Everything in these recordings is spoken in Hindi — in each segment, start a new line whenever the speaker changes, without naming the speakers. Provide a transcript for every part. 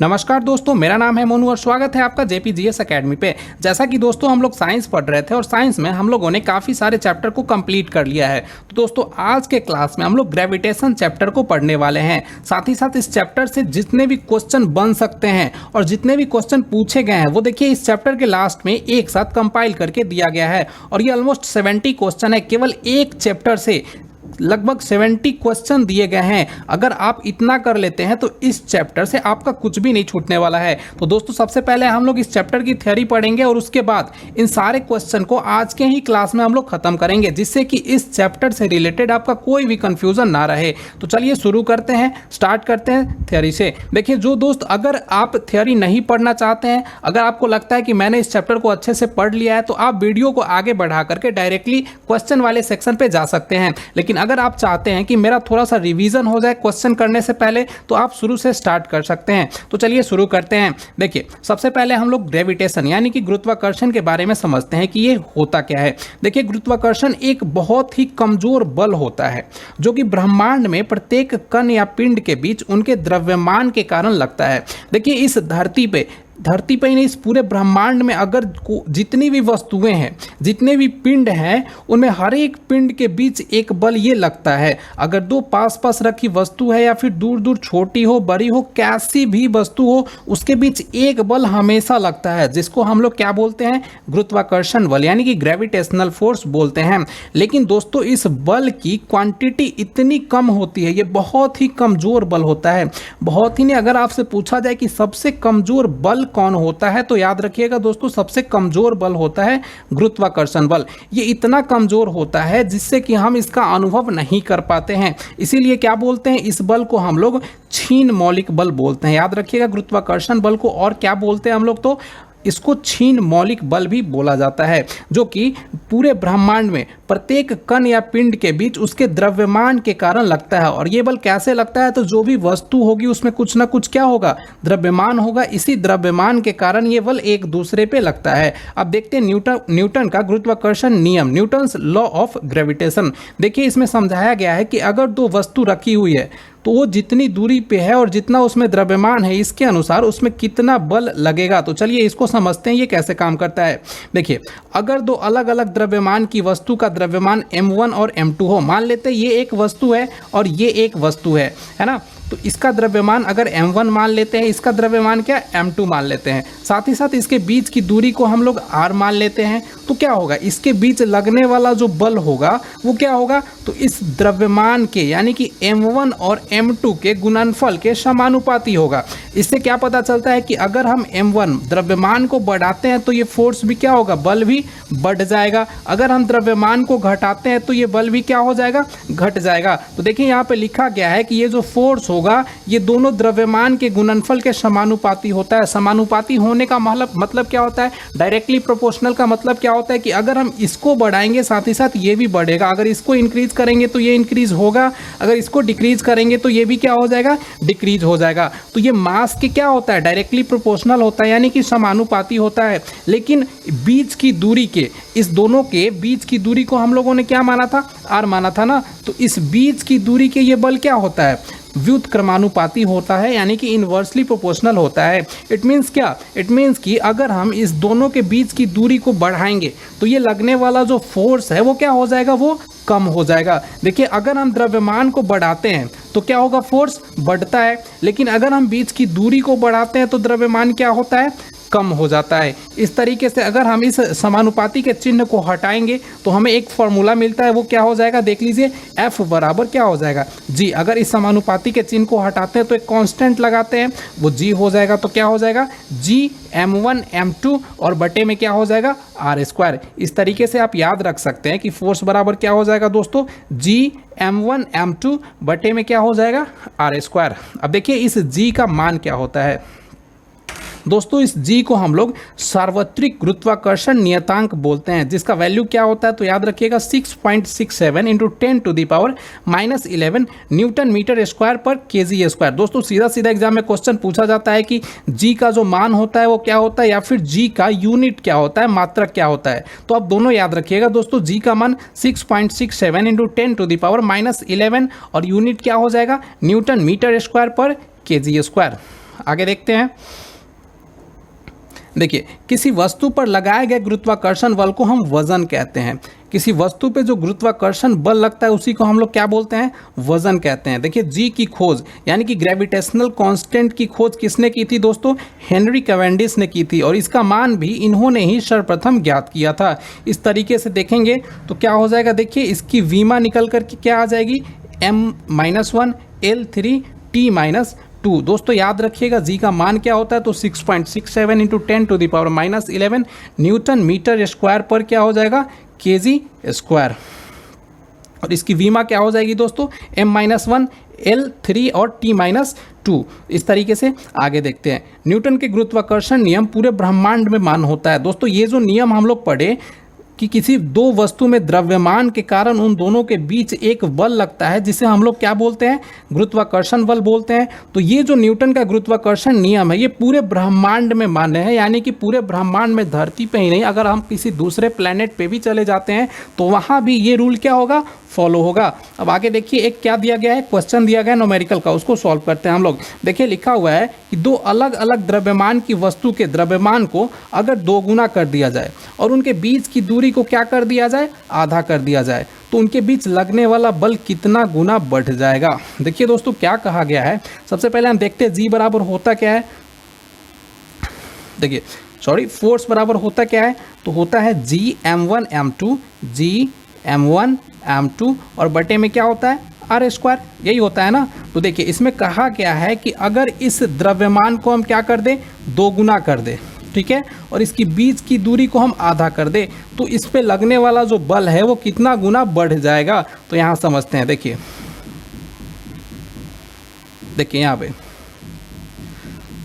नमस्कार दोस्तों, मेरा नाम है मोनू और स्वागत है आपका जेपीजीएस एकेडमी पे। जैसा कि दोस्तों हम लोग साइंस पढ़ रहे थे और साइंस में हम लोगों ने काफ़ी सारे चैप्टर को कंप्लीट कर लिया है। तो दोस्तों आज के क्लास में हम लोग ग्रेविटेशन चैप्टर को पढ़ने वाले हैं। साथ ही साथ इस चैप्टर से जितने भी क्वेश्चन बन सकते हैं और जितने भी क्वेश्चन पूछे गए हैं वो देखिए इस चैप्टर के लास्ट में एक साथ कंपाइल करके दिया गया है। और ये ऑलमोस्ट 70 क्वेश्चन है, केवल एक चैप्टर से लगभग 70 क्वेश्चन दिए गए हैं। अगर आप इतना कर लेते हैं तो इस चैप्टर से आपका कुछ भी नहीं छूटने वाला है। तो दोस्तों सबसे पहले हम लोग इस चैप्टर की थ्योरी पढ़ेंगे और उसके बाद इन सारे क्वेश्चन को आज के ही क्लास में हम लोग खत्म करेंगे, जिससे कि इस चैप्टर से रिलेटेड आपका कोई भी कंफ्यूजन ना रहे। तो चलिए शुरू करते हैं, स्टार्ट करते हैं थ्योरी से। देखिए जो दोस्त अगर आप थ्योरी नहीं पढ़ना चाहते हैं, अगर आपको लगता है कि मैंने इस चैप्टर को अच्छे से पढ़ लिया है, तो आप वीडियो को आगे बढ़ा करके डायरेक्टली क्वेश्चन वाले सेक्शन पे जा सकते हैं। लेकिन अगर आप चाहते हैं कि मेरा थोड़ा सा रिवीजन हो जाए क्वेश्चन करने से पहले, तो आप शुरू से स्टार्ट कर सकते हैं। तो चलिए शुरू करते हैं। देखिए सबसे पहले हम लोग ग्रेविटेशन यानी कि गुरुत्वाकर्षण के बारे में समझते हैं कि ये होता क्या है। देखिए गुरुत्वाकर्षण एक बहुत ही कमजोर बल होता है जो कि ब्रह्मांड में प्रत्येक कण या पिंड के बीच उनके द्रव्यमान के कारण लगता है। देखिए इस धरती पे ही नहीं, इस पूरे ब्रह्मांड में अगर जितनी भी वस्तुएं हैं, जितने भी पिंड हैं, उनमें हर एक पिंड के बीच एक बल ये लगता है। अगर दो पास पास रखी वस्तु है या फिर दूर दूर छोटी हो बड़ी हो कैसी भी वस्तु हो, उसके बीच एक बल हमेशा लगता है, जिसको हम लोग क्या बोलते हैं, गुरुत्वाकर्षण बल यानी कि ग्रेविटेशनल फोर्स बोलते हैं। लेकिन दोस्तों इस बल की क्वांटिटी इतनी कम होती है, ये बहुत ही कमजोर बल होता है। बहुत ही नहीं, अगर आपसे पूछा जाए कि सबसे कमजोर बल कौन होता है, तो याद रखिएगा दोस्तों सबसे कमजोर बल होता है गुरुत्वाकर्षण बल। ये इतना कमजोर होता है जिससे कि हम इसका अनुभव नहीं कर पाते हैं। इसीलिए क्या बोलते हैं, इस बल को हम लोग क्षीण मौलिक बल बोलते हैं। याद रखिएगा गुरुत्वाकर्षण बल को और क्या बोलते हैं हम लोग, तो इसको क्षीण मौलिक बल भी बोला जाता है, जो कि पूरे ब्रह्मांड में प्रत्येक कण या पिंड के बीच उसके द्रव्यमान के कारण लगता है। और ये बल कैसे लगता है, तो जो भी वस्तु होगी उसमें कुछ ना कुछ क्या होगा, द्रव्यमान होगा। इसी द्रव्यमान के कारण ये बल एक दूसरे पे लगता है। अब देखते हैं न्यूटन का गुरुत्वाकर्षण नियम, न्यूटन्स लॉ ऑफ ग्रेविटेशन। देखिए इसमें समझाया गया है कि अगर दो वस्तु रखी हुई है तो वो जितनी दूरी पे है और जितना उसमें द्रव्यमान है, इसके अनुसार उसमें कितना बल लगेगा। तो चलिए इसको समझते हैं ये कैसे काम करता है। देखिए अगर दो अलग अलग द्रव्यमान की वस्तु का द्रव्यमान m1 और m2 हो, मान लेते हैं ये एक वस्तु है और ये एक वस्तु है ना, तो इसका द्रव्यमान अगर m1 मान लेते हैं, इसका द्रव्यमान क्या m2 मान लेते हैं, साथ ही साथ इसके बीच की दूरी को हम लोग r मान लेते हैं, तो क्या होगा, इसके बीच लगने वाला जो बल होगा वो क्या होगा, तो इस द्रव्यमान के यानी कि m1 और m2 के गुणनफल के समानुपाती होगा। इससे क्या पता चलता है कि अगर हम m1 द्रव्यमान को बढ़ाते हैं तो ये फोर्स भी क्या होगा, बल भी बढ़ जाएगा। अगर हम द्रव्यमान को घटाते हैं तो ये बल भी क्या हो जाएगा, घट जाएगा। तो देखिए यहाँ पे लिखा गया है कि ये जो फोर्स होगा ये दोनों द्रव्यमान के गुणनफल के समानुपाती होता है। समानुपाती होने का मतलब क्या होता है, डायरेक्टली प्रोपोर्शनल का मतलब क्या होता है कि अगर हम इसको बढ़ाएंगे साथ ही साथ ये भी बढ़ेगा। अगर इसको इंक्रीज करेंगे तो ये इंक्रीज होगा, अगर इसको डिक्रीज करेंगे तो ये भी क्या हो जाएगा, डिक्रीज हो जाएगा। तो ये मास के क्या होता है, डायरेक्टली प्रोपोर्शनल होता है यानी कि समानुपाती होता है। लेकिन बीच की दूरी के, इस दोनों के बीच की दूरी को हम लोगों ने क्या माना था, r माना था ना, तो इस बीच की दूरी के ये बल क्या होता है, व्युत्क्रमानुपाती होता है यानी कि इनवर्सली प्रोपोर्शनल होता है। इट मीन्स क्या, इट मीन्स कि अगर हम इस दोनों के बीच की दूरी को बढ़ाएंगे तो ये लगने वाला जो फोर्स है वो क्या हो जाएगा, वो कम हो जाएगा। देखिए अगर हम द्रव्यमान को बढ़ाते हैं तो क्या होगा, फोर्स बढ़ता है, लेकिन अगर हम बीच की दूरी को बढ़ाते हैं तो द्रव्यमान क्या होता है, कम हो जाता है। इस तरीके से अगर हम इस समानुपाती के चिन्ह को हटाएंगे तो हमें एक फॉर्मूला मिलता है, वो क्या हो जाएगा, देख लीजिए, F बराबर क्या हो जाएगा, G। अगर इस समानुपाती के चिन्ह को हटाते हैं तो एक कांस्टेंट लगाते हैं, वो G हो जाएगा। तो क्या हो जाएगा, G m1 m2 और बटे में क्या हो जाएगा, r²। इस तरीके से आप याद रख सकते हैं कि फोर्स बराबर क्या हो जाएगा दोस्तों, G m1 m2 बटे में क्या हो जाएगा, r²। अब देखिए इस G का मान क्या होता है दोस्तों, इस G को हम लोग सार्वत्रिक गुरुत्वाकर्षण नियतांक बोलते हैं, जिसका वैल्यू क्या होता है, तो याद रखिएगा 6.67 इंटू 10⁻⁻11 न्यूटन मीटर स्क्वायर पर kg स्क्वायर। दोस्तों सीधा सीधा एग्जाम में क्वेश्चन पूछा जाता है कि G का जो मान होता है वो क्या होता है, या फिर G का यूनिट क्या होता है, मात्रक क्या होता है। तो आप दोनों याद रखिएगा दोस्तों, G का मान 6.67 इंटू 10⁻⁻11 और यूनिट क्या हो जाएगा, न्यूटन मीटर स्क्वायर पर kg स्क्वायर। आगे देखते हैं। देखिए, किसी वस्तु पर लगाए गए गुरुत्वाकर्षण बल को हम वजन कहते हैं। किसी वस्तु पे जो गुरुत्वाकर्षण बल लगता है उसी को हम लोग क्या बोलते हैं, वजन कहते हैं। देखिए, जी की खोज यानी कि ग्रेविटेशनल कांस्टेंट की खोज किसने की थी दोस्तों, हेनरी कैवेंडिश ने की थी, और इसका मान भी इन्होंने ही सर्वप्रथम ज्ञात किया था। इस तरीके से देखेंगे तो क्या हो जाएगा, देखिए इसकी वीमा निकल करके क्या आ जाएगी, m-1 L3T-2। दोस्तों याद रखिएगा जी का मान क्या होता है, तो 6.67 इंटू 10⁻⁻11 न्यूटन मीटर स्क्वायर पर क्या हो जाएगा, kg स्क्वायर। और इसकी वीमा क्या हो जाएगी दोस्तों, m-1 L3 और T-2। इस तरीके से आगे देखते हैं। न्यूटन के गुरुत्वाकर्षण नियम पूरे ब्रह्मांड में मान्य होता है। दोस्तों ये जो नियम हम लोग पढ़े कि किसी दो वस्तु में द्रव्यमान के कारण उन दोनों के बीच एक बल लगता है जिसे हम लोग क्या बोलते हैं, गुरुत्वाकर्षण बल बोलते हैं। तो ये जो न्यूटन का गुरुत्वाकर्षण नियम है ये पूरे ब्रह्मांड में मान्य है, यानी कि पूरे ब्रह्मांड में, धरती पे ही नहीं, अगर हम किसी दूसरे प्लेनेट पे भी चले जाते हैं तो वहाँ भी ये रूल क्या होगा, फॉलो होगा। अब आगे देखिए, एक क्या दिया गया है, क्वेश्चन दिया गया है न्यूमेरिकल का, उसको सॉल्व करते हैं हम लोग। देखिए लिखा हुआ है कि दो अलग अलग द्रव्यमान की वस्तु के द्रव्यमान को अगर दोगुना कर दिया जाए और उनके बीच की दूरी को क्या कर दिया जाए, आधा कर दिया जाए, तो उनके बीच लगने वाला बल कितना गुना बढ़ जाएगा। देखिए दोस्तों क्या कहा गया है, सबसे पहले हम देखते हैं जी बराबर होता क्या है। देखिए फोर्स बराबर होता क्या है, तो होता है G_m1_m2 G_m1_m2 और बटे में क्या होता है, आर स्क्वायर, यही होता है ना। तो देखिए इसमें कहा गया है कि अगर इस द्रव्यमान को हम क्या कर दें, दोगुना कर दें, ठीक है, और इसकी बीच की दूरी को हम आधा कर दें, तो इस पे लगने वाला जो बल है वो कितना गुना बढ़ जाएगा। तो यहाँ समझते हैं। देखिए यहाँ पे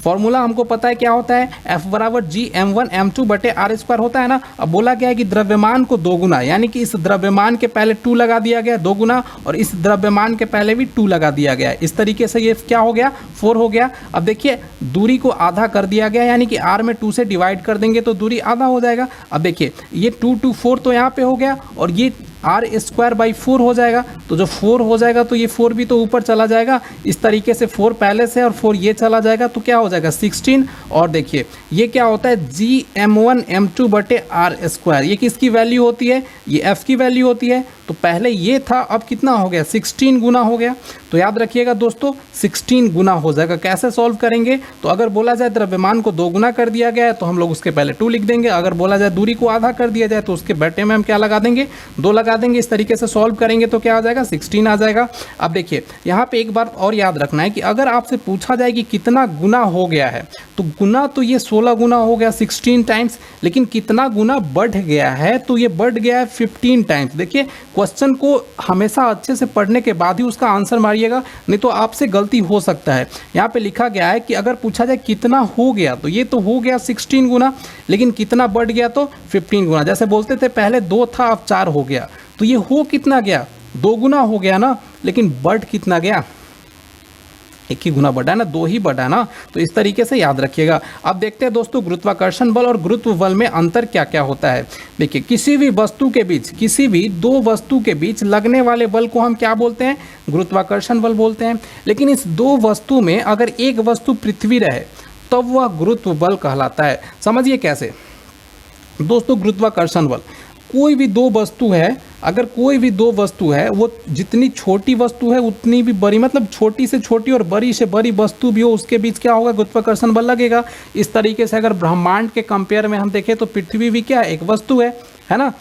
फॉर्मूला हमको पता है क्या होता है, F बराबर G_m1_m2 बटे आर स्क्वायर होता है ना। अब बोला गया है कि द्रव्यमान को दोगुना, यानी कि इस द्रव्यमान के पहले 2 लगा दिया गया दोगुना, और इस द्रव्यमान के पहले भी 2 लगा दिया गया। इस तरीके से ये क्या हो गया, 4 हो गया। अब देखिए दूरी को आधा कर दिया गया, यानी कि r में 2 से डिवाइड कर देंगे तो दूरी आधा हो जाएगा। अब देखिए ये 2 2 4 तो यहाँ पे हो गया, और ये r²/4 हो जाएगा। तो जो 4 हो जाएगा तो ये 4 भी तो ऊपर चला जाएगा। इस तरीके से 4 पहले से और 4 ये चला जाएगा, तो क्या हो जाएगा 16। और देखिए ये क्या होता है, G_m1_m2 बटे r²। ये किसकी वैल्यू होती है, ये f की वैल्यू होती है। तो पहले ये था, अब कितना हो गया, 16 गुना हो गया। तो याद रखिएगा दोस्तों 16 गुना हो जाएगा। कैसे सॉल्व करेंगे, तो अगर बोला जाए द्रव्यमान को दोगुना कर दिया गया है तो हम लोग उसके पहले 2 लिख देंगे। अगर बोला जाए दूरी को आधा कर दिया जाए तो उसके बटे में हम क्या लगा देंगे, 2 लगा देंगे। इस तरीके से सॉल्व करेंगे तो क्या आ जाएगा, 16 आ जाएगा। अब देखिए यहाँ पे एक बार और याद रखना है कि अगर आपसे पूछा जाए कि कितना गुना हो गया है, तो गुना तो ये 16 गुना हो गया 16 टाइम्स, लेकिन कितना गुना बढ़ गया है, तो ये बढ़ गया है 15 टाइम्स। देखिए क्वेश्चन को हमेशा अच्छे से पढ़ने के बाद ही उसका आंसर मारिएगा, नहीं तो आपसे गलती हो सकता है। यहाँ पे लिखा गया है कि अगर पूछा जाए कितना हो गया, तो ये तो हो गया 16 गुना, लेकिन कितना बढ़ गया, तो 15 गुना। जैसे बोलते थे पहले 2 था अब 4 हो गया, तो ये हो कितना गया, 2 गुना हो गया ना, लेकिन बढ़ कितना गया, 1 ही गुना बढ़ा है ना, 2 ही बढ़ा है ना। तो इस तरीके से याद रखिएगा। अब देखते हैं दोस्तों गुरुत्वाकर्षण बल और गुरुत्व बल में अंतर क्या क्या होता है। देखिए किसी भी वस्तु के बीच, किसी भी 2 वस्तु के बीच लगने वाले बल को हम क्या बोलते हैं, गुरुत्वाकर्षण बल बोलते हैं। लेकिन इस 2 वस्तु में अगर एक वस्तु पृथ्वी रहे तब वह गुरुत्व बल कहलाता है। समझिए कैसे दोस्तों, गुरुत्वाकर्षण बल, कोई भी 2 वस्तु है, अगर कोई भी 2 वस्तु है, वो जितनी छोटी वस्तु है उतनी भी बड़ी, मतलब छोटी से छोटी और बड़ी से बड़ी वस्तु भी हो, उसके बीच क्या होगा, गुरुत्वाकर्षण बल लगेगा। इस तरीके से अगर ब्रह्मांड के कंपेयर में हम देखें तो पृथ्वी भी क्या है, एक वस्तु है ना,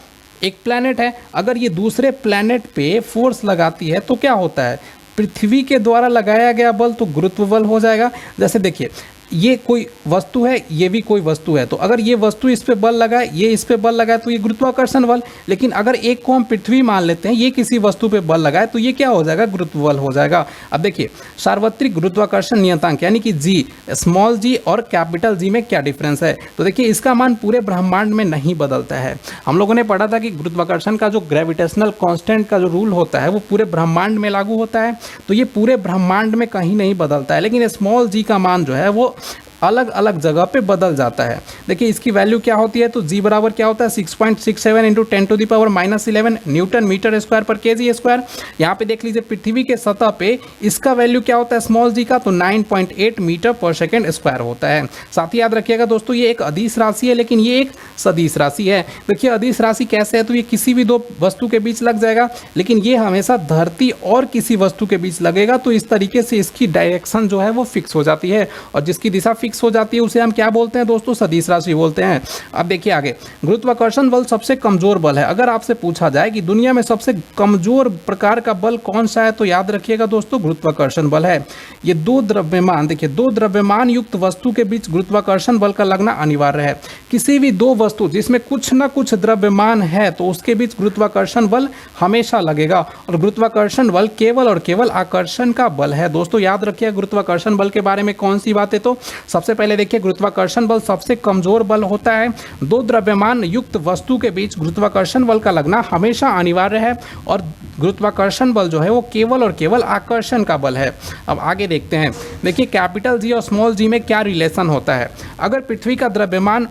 एक प्लैनेट है। अगर ये दूसरे प्लैनेट पे फोर्स लगाती है तो क्या होता है, पृथ्वी के द्वारा लगाया गया बल तो गुरुत्व बल हो जाएगा। जैसे देखिए ये कोई वस्तु है, ये भी कोई वस्तु है, तो अगर ये वस्तु इस पे बल लगाए, ये इस पे बल लगाए, तो ये गुरुत्वाकर्षण बल। लेकिन अगर एक को हम पृथ्वी मान लेते हैं, ये किसी वस्तु पे बल लगाए, तो ये क्या हो जाएगा, गुरुत्व बल हो जाएगा। अब देखिए सार्वत्रिक गुरुत्वाकर्षण नियतांक यानी कि जी, स्मॉल जी और कैपिटल जी में क्या डिफरेंस है। तो देखिए इसका मान पूरे ब्रह्मांड में नहीं बदलता है। हम लोगों ने पढ़ा था कि गुरुत्वाकर्षण का जो ग्रेविटेशनल कांस्टेंट का जो रूल होता है वो पूरे ब्रह्मांड में लागू होता है, तो ये पूरे ब्रह्मांड में कहीं नहीं बदलता है। लेकिन स्मॉल जी का मान जो है वो अलग अलग जगह पे बदल जाता है। देखिए इसकी वैल्यू क्या होती है, तो जी बराबर क्या होता है 6.67 इंटू 10⁻⁻11 न्यूटन मीटर स्क्वायर पर केजी स्क्वायर। यहाँ पे देख लीजिए पृथ्वी के सतह पे इसका वैल्यू क्या होता है स्मॉल जी का, तो 9.8 मीटर पर सेकेंड स्क्वायर होता है। साथ ही याद रखिएगा दोस्तों ये एक अदिश राशि है, लेकिन ये एक सदिश राशि है। देखिए अदिश राशि कैसे है, तो ये किसी भी दो वस्तु के बीच लग जाएगा, लेकिन ये हमेशा धरती और किसी वस्तु के बीच लगेगा, तो इस तरीके से इसकी डायरेक्शन जो है वो फिक्स हो जाती है, और जिसकी दिशा फिक्स हो जाती है उसे हम क्या बोलते हैं दोस्तों, सदिश राशि बोलते हैं। अब देखिए आगे, गुरुत्वाकर्षण बल सबसे कमजोर बल है। अगर आपसे पूछा जाए कि दुनिया में सबसे कमजोर प्रकार का बल कौन सा है, तो याद रखिएगा दोस्तों गुरुत्वाकर्षण बल है। ये दो द्रव्यमान, देखिए दो द्रव्यमान युक्त वस्तु के बीच गुरुत्वाकर्षण बल का लगना अनिवार्य है। किसी भी दो वस्तु जिसमें कुछ ना कुछ द्रव्यमान है तो उसके बीच गुरुत्वाकर्षण बल हमेशा लगेगा, और गुरुत्वाकर्षण बल केवल और केवल आकर्षण का बल है। दोस्तों याद रखिए गुरुत्वाकर्षण बल के बारे में कौन सी बातें, तो सबसे पहले देखिए गुरुत्वाकर्षण बल सबसे कमजोर बल होता है। दो द्रव्यमान युक्त वस्तु के बीच गुरुत्वाकर्षण बल का लगना हमेशा अनिवार्य है, और गुरुत्वाकर्षण बल जो है वो केवल और केवल आकर्षण का बल है। अब आगे देखते हैं, देखिए कैपिटल जी और स्मॉल जी में क्या रिलेशन होता है। अगर पृथ्वी का द्रव्यमान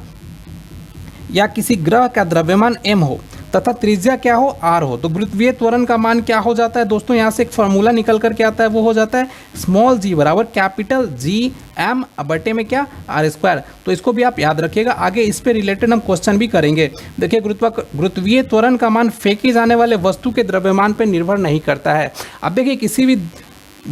या किसी ग्रह का द्रव्यमान m हो तथा त्रिज्या क्या हो r हो, तो गुरुत्वीय त्वरण का मान क्या हो जाता है दोस्तों, यहाँ से एक फार्मूला निकल कर के आता है, वो हो जाता है स्मॉल जी बराबर कैपिटल जी m बटे में क्या r स्क्वायर। तो इसको भी आप याद रखिएगा, आगे इस पे रिलेटेड हम क्वेश्चन भी करेंगे। देखिए गुरुत्वीय त्वरण का मान फेंके जाने वाले वस्तु के द्रव्यमान पर निर्भर नहीं करता है। अब देखिए किसी भी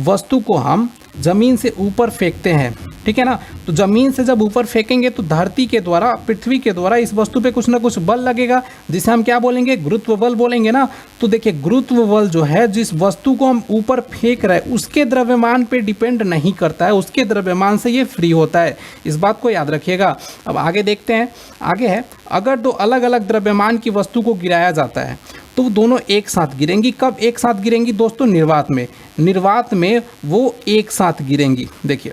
वस्तु को हम जमीन से ऊपर फेंकते हैं, ठीक है ना, तो जमीन से जब ऊपर फेंकेंगे तो धरती के द्वारा, पृथ्वी के द्वारा इस वस्तु पे कुछ ना कुछ बल लगेगा, जिसे हम क्या बोलेंगे, गुरुत्व बल बोलेंगे ना। तो देखिए गुरुत्व बल जो है जिस वस्तु को हम ऊपर फेंक रहे हैं उसके द्रव्यमान पे डिपेंड नहीं करता है, उसके द्रव्यमान से ये फ्री होता है, इस बात को याद रखिएगा। अब आगे देखते हैं, आगे है अगर दो अलग अलग द्रव्यमान की वस्तु को गिराया जाता है तो दोनों एक साथ गिरेंगी। कब एक साथ गिरेंगी दोस्तों, निर्वात में, निर्वात में वो एक साथ गिरेंगी। देखिए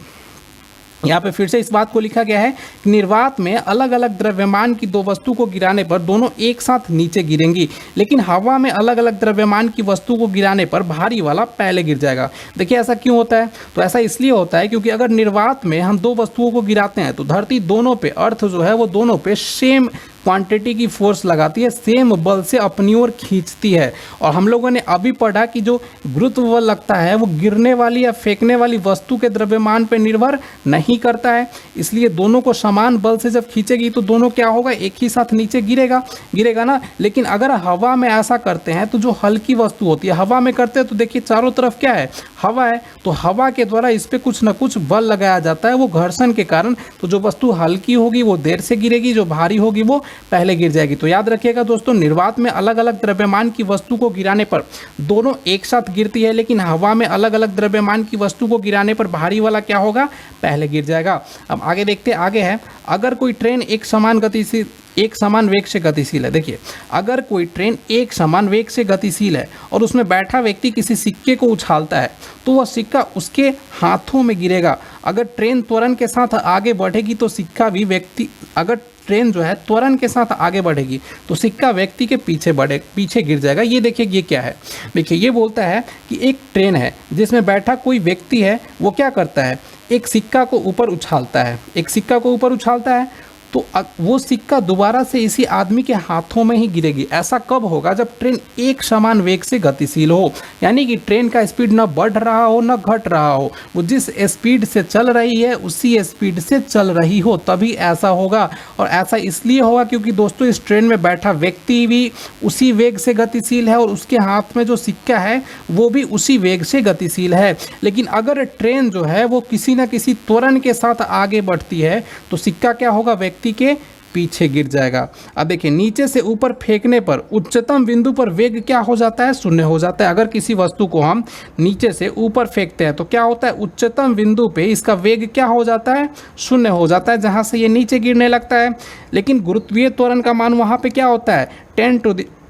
यहाँ पे फिर से इस बात को लिखा गया है कि निर्वात में अलग अलग द्रव्यमान की दो वस्तु को गिराने पर दोनों एक साथ नीचे गिरेंगी, लेकिन हवा में अलग अलग द्रव्यमान की वस्तु को गिराने पर भारी वाला पहले गिर जाएगा। देखिए ऐसा क्यों होता है, तो ऐसा इसलिए होता है क्योंकि अगर निर्वात में हम दो वस्तुओं को गिराते हैं तो धरती दोनों पे, अर्थ जो है वो दोनों पे सेम क्वांटिटी की फोर्स लगाती है, सेम बल से अपनी ओर खींचती है। और हम लोगों ने अभी पढ़ा कि जो गुरुत्व बल लगता है वो गिरने वाली या फेंकने वाली वस्तु के द्रव्यमान पर निर्भर नहीं करता है, इसलिए दोनों को समान बल से जब खींचेगी तो दोनों क्या होगा, एक ही साथ नीचे गिरेगा ना। लेकिन अगर हवा में ऐसा करते हैं तो जो हल्की वस्तु होती है, हवा में करते हैं तो देखिए चारों तरफ क्या है, हवा है, तो हवा के द्वारा इस पर कुछ ना कुछ बल लगाया जाता है वो घर्षण के कारण। तो जो वस्तु हल्की होगी वो देर से गिरेगी, जो भारी होगी वो पहले गिर जाएगी। तो याद रखिएगा दोस्तों निर्वात में अलग अलग द्रव्यमान की वस्तु को गिराने पर दोनों एक साथ गिरती है, लेकिन हवा में अलग अलग द्रव्यमान की वस्तु को गिराने पर भारी वाला क्या होगा, पहले गिर जाएगा। अब आगे देखते हैं, आगे है अगर कोई ट्रेन एक समान वेग से गतिशील है। देखिए अगर कोई ट्रेन एक समान वेग से गतिशील है और उसमें बैठा व्यक्ति किसी सिक्के को उछालता है तो वह सिक्का उसके हाथों में गिरेगा। अगर ट्रेन त्वरण के साथ आगे बढ़ेगी तो सिक्का भी अगर ट्रेन जो है त्वरण के साथ आगे बढ़ेगी तो सिक्का व्यक्ति के पीछे गिर जाएगा। ये देखिए ये क्या है, देखिए ये बोलता है कि एक ट्रेन है जिसमें बैठा कोई व्यक्ति है, वो क्या करता है, एक सिक्का को ऊपर उछालता है, तो वो सिक्का दोबारा से इसी आदमी के हाथों में ही गिरेगी। ऐसा कब होगा, जब ट्रेन एक समान वेग से गतिशील हो, यानी कि ट्रेन का स्पीड न बढ़ रहा हो न घट रहा हो, वो जिस स्पीड से चल रही है उसी स्पीड से चल रही हो, तभी ऐसा होगा। और ऐसा इसलिए होगा क्योंकि दोस्तों इस ट्रेन में बैठा व्यक्ति भी उसी वेग से गतिशील है और उसके हाथ में जो सिक्का है वो भी उसी वेग से गतिशील है। लेकिन अगर ट्रेन जो है वो किसी न किसी त्वरण के साथ आगे बढ़ती है तो सिक्का क्या होगा, व्यक्ति के पीछे गिर जाएगा। अब देखिए नीचे से ऊपर फेंकने पर उच्चतम बिंदु पर वेग क्या हो जाता है, शून्य हो जाता है। अगर किसी वस्तु को हम नीचे से ऊपर फेंकते हैं तो क्या होता है, उच्चतम बिंदु पे इसका वेग क्या हो जाता है, शून्य हो जाता है, जहां से ये नीचे गिरने लगता है। लेकिन गुरुत्वीय त्वरण का मान वहां पे क्या होता है,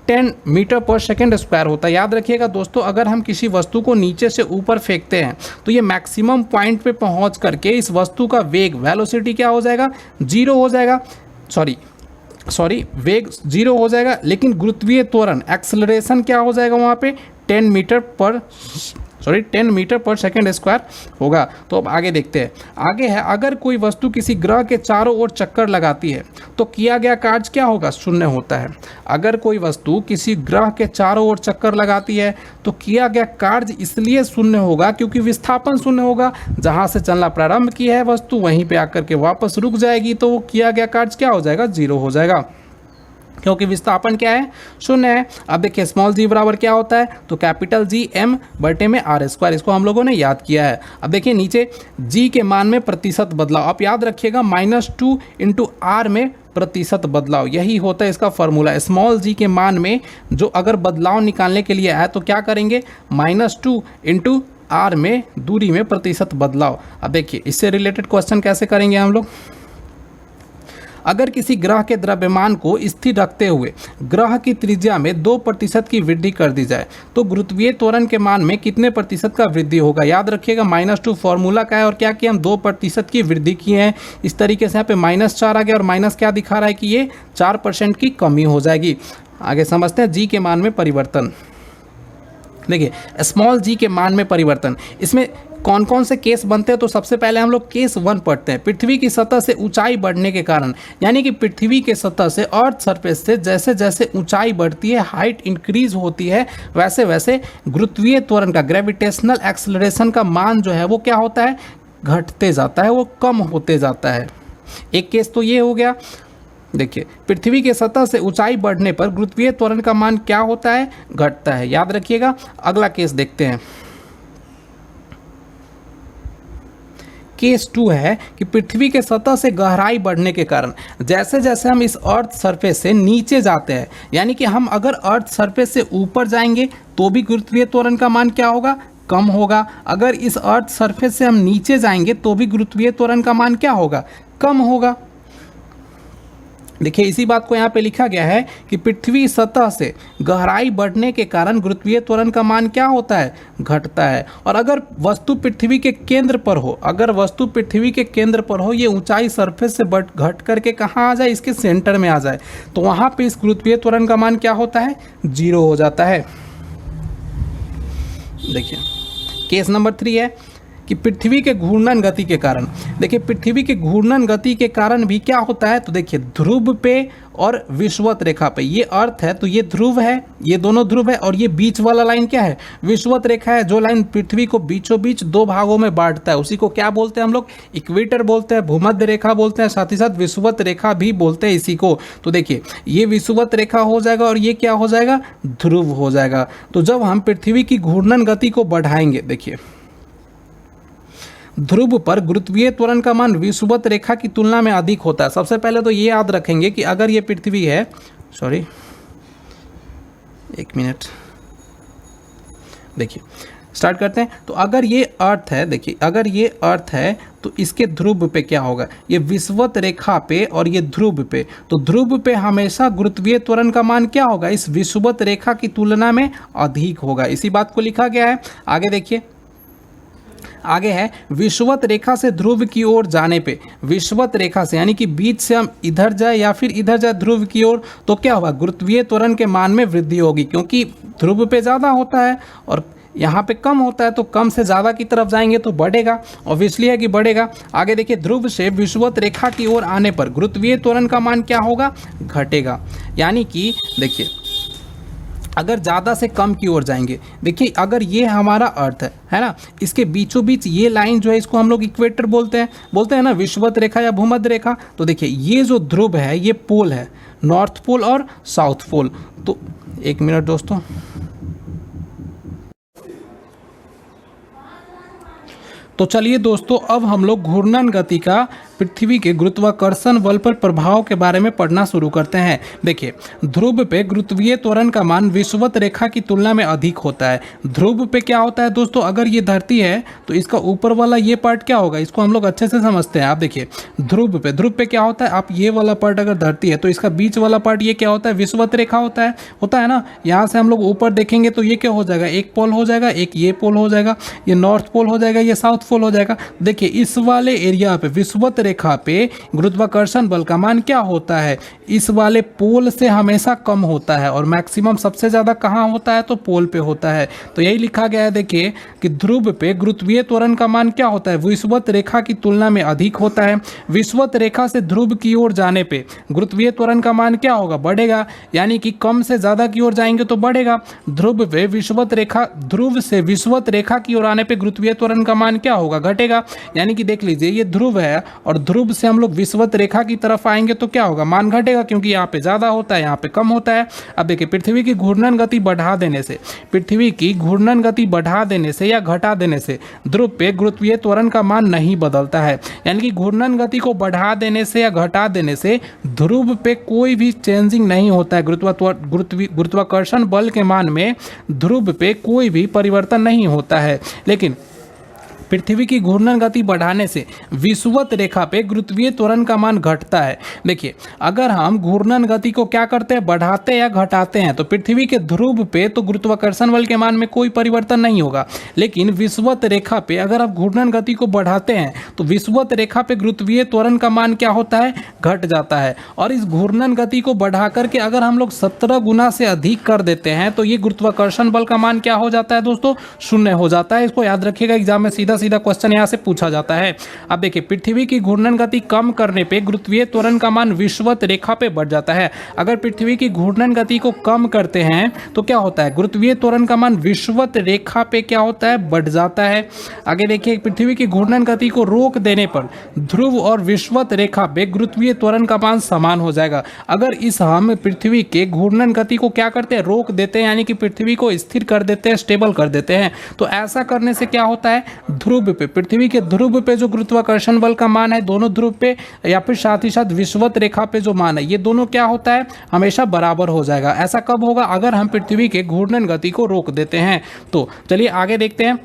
10 मीटर पर सेकेंड स्क्वायर होता है। याद रखिएगा दोस्तों अगर हम किसी वस्तु को नीचे से ऊपर फेंकते हैं तो ये मैक्सिमम पॉइंट पे पहुंच करके इस वस्तु का वेग, वेलोसिटी क्या हो जाएगा, जीरो हो जाएगा, वेग जीरो हो जाएगा। लेकिन गुरुत्वीय त्वरण, एक्सेलरेशन क्या हो जाएगा वहाँ पे, 10 मीटर पर 10 मीटर पर सेकेंड स्क्वायर होगा। तो अब आगे देखते हैं। आगे है, अगर कोई वस्तु किसी ग्रह के चारों ओर चक्कर लगाती है तो किया गया कार्य क्या होगा? शून्य होता है। अगर कोई वस्तु किसी ग्रह के चारों ओर चक्कर लगाती है तो किया गया कार्य इसलिए शून्य होगा क्योंकि विस्थापन शून्य होगा। जहां से चलना प्रारंभ की है वस्तु वहीं पे आकर के वापस रुक जाएगी, तो वो किया गया कार्य क्या हो जाएगा? 0 हो जाएगा, क्योंकि विस्थापन क्या है? शून्य है। अब देखिए स्मॉल जी बराबर क्या होता है? तो कैपिटल जी m बटे में r स्क्वायर, इसको हम लोगों ने याद किया है। अब देखिए नीचे g के मान में प्रतिशत बदलाव, आप याद रखिएगा -2 × r में प्रतिशत बदलाव, यही होता है इसका फॉर्मूला। स्मॉल जी के मान में जो अगर बदलाव निकालने के लिए आए तो क्या करेंगे? -2 × r में दूरी में प्रतिशत बदलाव। अब देखिए इससे रिलेटेड क्वेश्चन कैसे करेंगे हम लोग। अगर किसी ग्रह के द्रव्यमान को स्थिर रखते हुए ग्रह की त्रिज्या में 2% की वृद्धि कर दी जाए तो गुरुत्वीय त्वरण के मान में कितने प्रतिशत का वृद्धि होगा? याद रखिएगा -2 फॉर्मूला का है और क्या किया हम? 2% की वृद्धि किए हैं। इस तरीके से यहाँ पे -4 आ गया और माइनस क्या दिखा रहा है कि ये 4% की कमी हो जाएगी। आगे समझते हैं जी के मान में परिवर्तन। देखिए स्मॉल जी के मान में परिवर्तन, इसमें कौन कौन से केस बनते हैं? तो सबसे पहले हम लोग केस 1 पढ़ते हैं। पृथ्वी की सतह से ऊंचाई बढ़ने के कारण, यानी कि पृथ्वी के सतह से अर्थ सरफेस से जैसे जैसे ऊंचाई बढ़ती है, हाइट इंक्रीज होती है, वैसे वैसे गुरुत्वीय त्वरण का, ग्रेविटेशनल एक्सेलरेशन का मान जो है वो क्या होता है? घटते जाता है, वो कम होते जाता है। एक केस तो ये हो गया। देखिए पृथ्वी के सतह से ऊंचाई बढ़ने पर गुरुत्वीय त्वरण का मान क्या होता है? घटता है, याद रखिएगा। अगला केस देखते हैं। केस 2 है कि पृथ्वी के सतह से गहराई बढ़ने के कारण जैसे जैसे हम इस अर्थ सरफेस से नीचे जाते हैं, यानी कि हम अगर अर्थ सरफेस से ऊपर जाएंगे तो भी गुरुत्वीय त्वरण का मान क्या होगा? कम होगा। अगर इस अर्थ सरफेस से हम नीचे जाएंगे तो भी गुरुत्वीय त्वरण का मान क्या होगा? कम होगा। देखिए इसी बात को यहाँ पे लिखा गया है कि पृथ्वी सतह से गहराई बढ़ने के कारण गुरुत्वीय त्वरण का मान क्या होता है? घटता है। और अगर वस्तु पृथ्वी के केंद्र पर हो, अगर वस्तु पृथ्वी के केंद्र पर हो, ये ऊंचाई सरफेस से घट करके कहाँ आ जाए? इसके सेंटर में आ जाए, तो वहाँ पे इस गुरुत्वीय त्वरण का मान क्या होता है? 0 हो जाता है। देखिए केस नंबर 3 है कि पृथ्वी के घूर्णन गति के कारण, देखिए पृथ्वी के घूर्णन गति के कारण भी क्या होता है? तो देखिए ध्रुव पे और विषुवत रेखा पे, ये अर्थ है तो ये ध्रुव है, ये दोनों ध्रुव है, और ये बीच वाला लाइन क्या है? विषुवत रेखा है, जो लाइन पृथ्वी को बीचों बीच 2 भागों में बांटता है, उसी को क्या बोलते हैं हम लोग? इक्वेटर बोलते हैं, भूमध्य रेखा बोलते हैं, साथ ही साथ विषुवत रेखा भी बोलते हैं इसी को। तो देखिए ये विषुवत रेखा हो जाएगा और ये क्या हो जाएगा? ध्रुव हो जाएगा। तो जब हम पृथ्वी की घूर्णन गति को बढ़ाएंगे, देखिए ध्रुव पर गुरुत्वीय त्वरण का मान विषुवत रेखा की तुलना में अधिक होता है। सबसे पहले तो ये याद रखेंगे कि अगर ये पृथ्वी है, एक मिनट, देखिए स्टार्ट करते हैं। तो अगर ये अर्थ है, देखिए अगर ये अर्थ है तो इसके ध्रुव पे क्या होगा? ये विषुवत रेखा पे और ये ध्रुव पे, तो ध्रुव पे हमेशा गुरुत्वीय त्वरण का मान क्या होगा? इस विषुवत रेखा की तुलना में अधिक होगा। इसी बात को लिखा गया है। आगे देखिए, आगे है विषुवत रेखा से ध्रुव की ओर जाने पे, विषुवत रेखा से यानी कि बीच से हम इधर जाए या फिर इधर जाए ध्रुव की ओर, तो क्या होगा? गुरुत्वीय त्वरण के मान में वृद्धि होगी, क्योंकि ध्रुव पे ज़्यादा होता है और यहाँ पे कम होता है, तो कम से ज़्यादा की तरफ जाएंगे तो बढ़ेगा, ऑब्वियसली है कि बढ़ेगा। आगे देखिए ध्रुव से विषुवत रेखा की ओर आने पर गुरुत्वीय त्वरण का मान क्या होगा? घटेगा। यानी कि देखिए अगर ज़्यादा से कम की ओर जाएंगे, देखिए अगर ये हमारा अर्थ है ना, इसके बीचों बीच ये लाइन जो है इसको हम लोग इक्वेटर बोलते हैं ना, विषुवत रेखा या भूमध्य रेखा। तो देखिए ये जो ध्रुव है ये पोल है, नॉर्थ पोल और साउथ पोल। तो एक मिनट दोस्तों, तो चलिए दोस्तों अब हम लोग घूर्णन गति का पृथ्वी के गुरुत्वाकर्षण बल पर प्रभाव के बारे में पढ़ना शुरू करते हैं। देखिए ध्रुव पे गुरुत्वीय त्वरण का मान विषुवत रेखा की तुलना में अधिक होता है। ध्रुव पे क्या होता है दोस्तों? अगर ये धरती है तो इसका ऊपर वाला ये पार्ट क्या होगा? इसको हम लोग अच्छे से समझते हैं। आप देखिए ध्रुव पे क्या होता है? आप ये वाला पार्ट अगर धरती है तो इसका बीच वाला पार्ट ये क्या होता है? विषुवत रेखा होता है ना। यहाँ से हम लोग ऊपर देखेंगे तो ये क्या हो जाएगा? एक पोल हो जाएगा, एक ये पोल हो जाएगा, ये नॉर्थ पोल हो जाएगा, ये साउथ पोल हो जाएगा। देखिए इस वाले एरिया पे विषुवत रेखा पे गुरुत्वाकर्षण बल का मान क्या होता है? इस वाले पोल से हमेशा कम होता है और मैक्सिमम सबसे ज़्यादा कहाँ होता है? तो पोल पे होता है। तो यही लिखा गया है, देखिए कि ध्रुव पे गुरुत्वीय त्वरण का मान क्या होता है? विषुवत रेखा की तुलना में अधिक होता है। विषुवत रेखा से ध्रुव की ओर जाने पे गुरुत्वीय त्वरण का मान क्या होगा? बढ़ेगा, यानी कि कम से ज़्यादा की ओर जाएंगे तो बढ़ेगा। ध्रुव पे विषुवत रेखा, ध्रुव से विषुवत रेखा की ओर आने पे गुरुत्वीय त्वरण का मान क्या होगा? घटेगा। यानी कि देख लीजिए ये ध्रुव है और ध्रुव से हम लोग विषुवत रेखा की तरफ आएंगे तो क्या होगा? मान घटेगा, क्योंकि यहाँ पे ज़्यादा होता है, यहाँ पे कम होता है। अब देखिए पृथ्वी की घूर्णन गति बढ़ा देने से, पृथ्वी की घूर्णन गति बढ़ा देने से या घटा देने से ध्रुव पे गुरुत्वीय त्वरण का मान नहीं बदलता है। यानी कि घूर्णन गति को बढ़ा देने से या घटा देने से ध्रुव पे कोई भी चेंजिंग नहीं होता है। गुरुत्वाकर्षण बल के मान में ध्रुव पे कोई भी परिवर्तन नहीं होता है। लेकिन पृथ्वी की घूर्णन गति बढ़ाने से विषुवत रेखा पे गुरुत्वीय त्वरण का मान घटता है। देखिए अगर हम घूर्णन गति को क्या करते हैं? बढ़ाते या घटाते हैं तो पृथ्वी के ध्रुव पे तो गुरुत्वाकर्षण बल के मान में कोई परिवर्तन नहीं होगा। लेकिन विषुवत रेखा पे अगर आप घूर्णन गति को बढ़ाते हैं तो विषुवत रेखा पे गुरुत्वीय त्वरण का मान क्या होता है? घट जाता है। और इस घूर्णन गति को बढ़ा करके अगर हम लोग 17 गुना से अधिक कर देते हैं तो ये गुरुत्वाकर्षण बल का मान क्या हो जाता है दोस्तों? शून्य हो जाता है। इसको याद रखिएगा, एग्जाम में सीधा क्वेश्चन यहां से पूछा जाता है। अब देखिए पृथ्वी की घूर्णन गति कम करने पे गुरुत्वीय त्वरण का मान विषुवत रेखा पे बढ़ जाता है। अगर पृथ्वी की घूर्णन गति को कम करते हैं तो क्या होता है? गुरुत्वीय त्वरण का मान विषुवत रेखा पे क्या होता है? बढ़ जाता है। आगे देखिए पृथ्वी की घूर्णन गति को रोक देने पर ध्रुव और विषुवत रेखा पे गुरुत्वीय त्वरण का मान समान हो जाएगा। अगर इस हम पृथ्वी के घूर्णन गति को क्या करते हैं? रोक देते हैं, यानी कि पृथ्वी को स्थिर कर देते हैं, स्टेबल कर देते हैं। तो ऐसा करने से क्या होता है? ध्रुव पे, पृथ्वी के ध्रुव पे जो गुरुत्वाकर्षण बल का मान है दोनों ध्रुव पे या फिर साथ ही साथ विषुवत रेखा पे जो मान है ये दोनों क्या होता है? हमेशा बराबर हो जाएगा। ऐसा कब होगा? अगर हम पृथ्वी के घूर्णन गति को रोक देते हैं। तो चलिए आगे देखते हैं।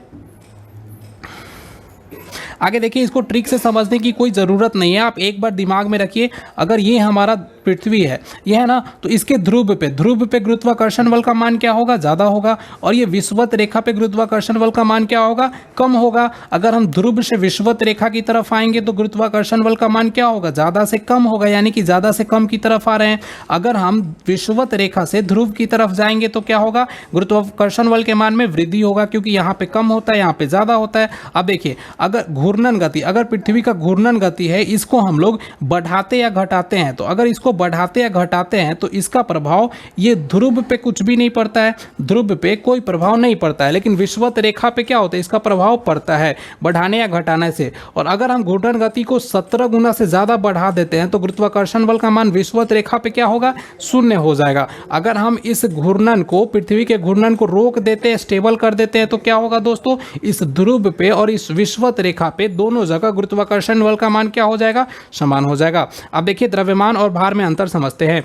आगे देखिए इसको ट्रिक से समझने की कोई ज़रूरत नहीं है, आप एक बार दिमाग में रखिए। अगर ये हमारा पृथ्वी है, ये है ना, तो इसके ध्रुव पे गुरुत्वाकर्षण बल का मान क्या होगा? ज़्यादा होगा। और ये विषुवत रेखा पे गुरुत्वाकर्षण बल का मान क्या होगा? कम होगा। अगर हम ध्रुव से विषुवत रेखा की तरफ आएंगे तो गुरुत्वाकर्षण बल का मान क्या होगा? ज़्यादा से कम होगा, यानी कि ज़्यादा से कम की तरफ आ रहे हैं। अगर हम विषुवत रेखा से ध्रुव की तरफ जाएंगे तो क्या होगा? गुरुत्वाकर्षण बल के मान में वृद्धि होगा, क्योंकि यहाँ पे कम होता है, यहाँ पे ज़्यादा होता है। अब देखिए अगर घूर्णन गति, अगर पृथ्वी का घूर्णन गति है, इसको हम लोग बढ़ाते या घटाते हैं, तो अगर इसको बढ़ाते या घटाते हैं तो इसका प्रभाव ये ध्रुव पे कुछ भी नहीं पड़ता है, ध्रुव पे कोई प्रभाव नहीं पड़ता है। लेकिन विषुवत रेखा पे क्या होता है? इसका प्रभाव पड़ता है बढ़ाने या घटाने से। और अगर हम घूर्णन गति को 17 गुना से ज़्यादा बढ़ा देते हैं तो गुरुत्वाकर्षण बल का मान विषुवत रेखा पे क्या होगा? शून्य हो जाएगा। अगर हम इस घूर्णन को, पृथ्वी के घूर्णन को रोक देते हैं, स्टेबल कर देते हैं, तो क्या होगा दोस्तों? इस ध्रुव पे और इस विषुवत रेखा पे दोनों जगह गुरुत्वाकर्षण बल का मान क्या हो जाएगा? समान हो जाएगा। अब देखिए द्रव्यमान और भार में अंतर समझते हैं।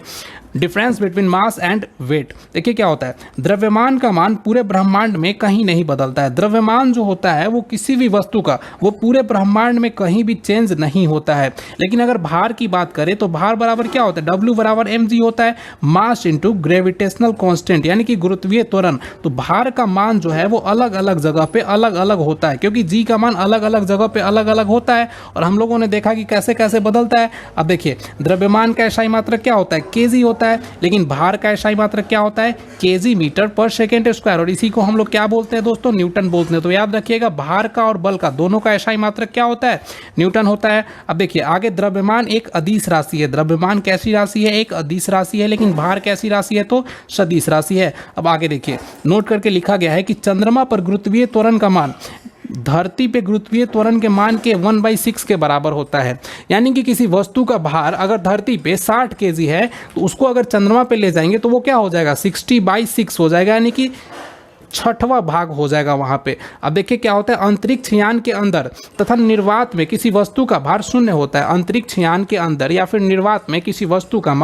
Difference between mass and weight. देखिए क्या होता है, द्रव्यमान का मान पूरे ब्रह्मांड में कहीं नहीं बदलता है। द्रव्यमान जो होता है वो किसी भी वस्तु का, वो पूरे ब्रह्मांड में कहीं भी चेंज नहीं होता है। लेकिन अगर भार की बात करें तो भार बराबर क्या होता है? W बराबर mg होता है, मास इंटू ग्रेविटेशनल कांस्टेंट, यानी कि गुरुत्वीय त्वरण। तो भार का मान जो है वो अलग अलग जगह पे अलग अलग होता है, क्योंकि g का मान अलग अलग जगह पे अलग अलग होता है। और हम लोगों ने देखा कि कैसे कैसे बदलता है। अब देखिए द्रव्यमान का SI मात्रक क्या होता है? kg होता है, लेकिन भार का SI मात्रक क्या होता है? kg मीटर पर सेकेंड स्क्वायर। और इसी को हम लोग क्या बोलते हैं दोस्तों? न्यूटन बोलते हैं। तो याद रखिएगा भार का और बल का दोनों का SI मात्रक क्या होता है? न्यूटन होता है। अब देखिए आगे द्रव्यमान एक अदिश राशि है। द्रव्यमान कैसी राशि है? एक अदिश राशि है। लेकिन भार कैसी राशि है? तो सदिश राशि है। अब आगे देखिए नोट करके लिखा गया है कि चंद्रमा पर गुरुत्वीय त्वरण का मान धरती पे गुरुत्वीय त्वरण के मान के 1/6 के बराबर होता है। यानी कि किसी वस्तु का भार अगर धरती पे 60 kg है तो उसको अगर चंद्रमा पे ले जाएंगे तो वो क्या हो जाएगा? 60/6 हो जाएगा, यानी कि 6वां भाग हो जाएगा वहाँ पे। अब देखिए क्या होता है, अंतरिक्ष यान के अंदर तथा निर्वात में किसी वस्तु का भार शून्य होता है। अंतरिक्ष यान के अंदर या फिर निर्वात में किसी वस्तु का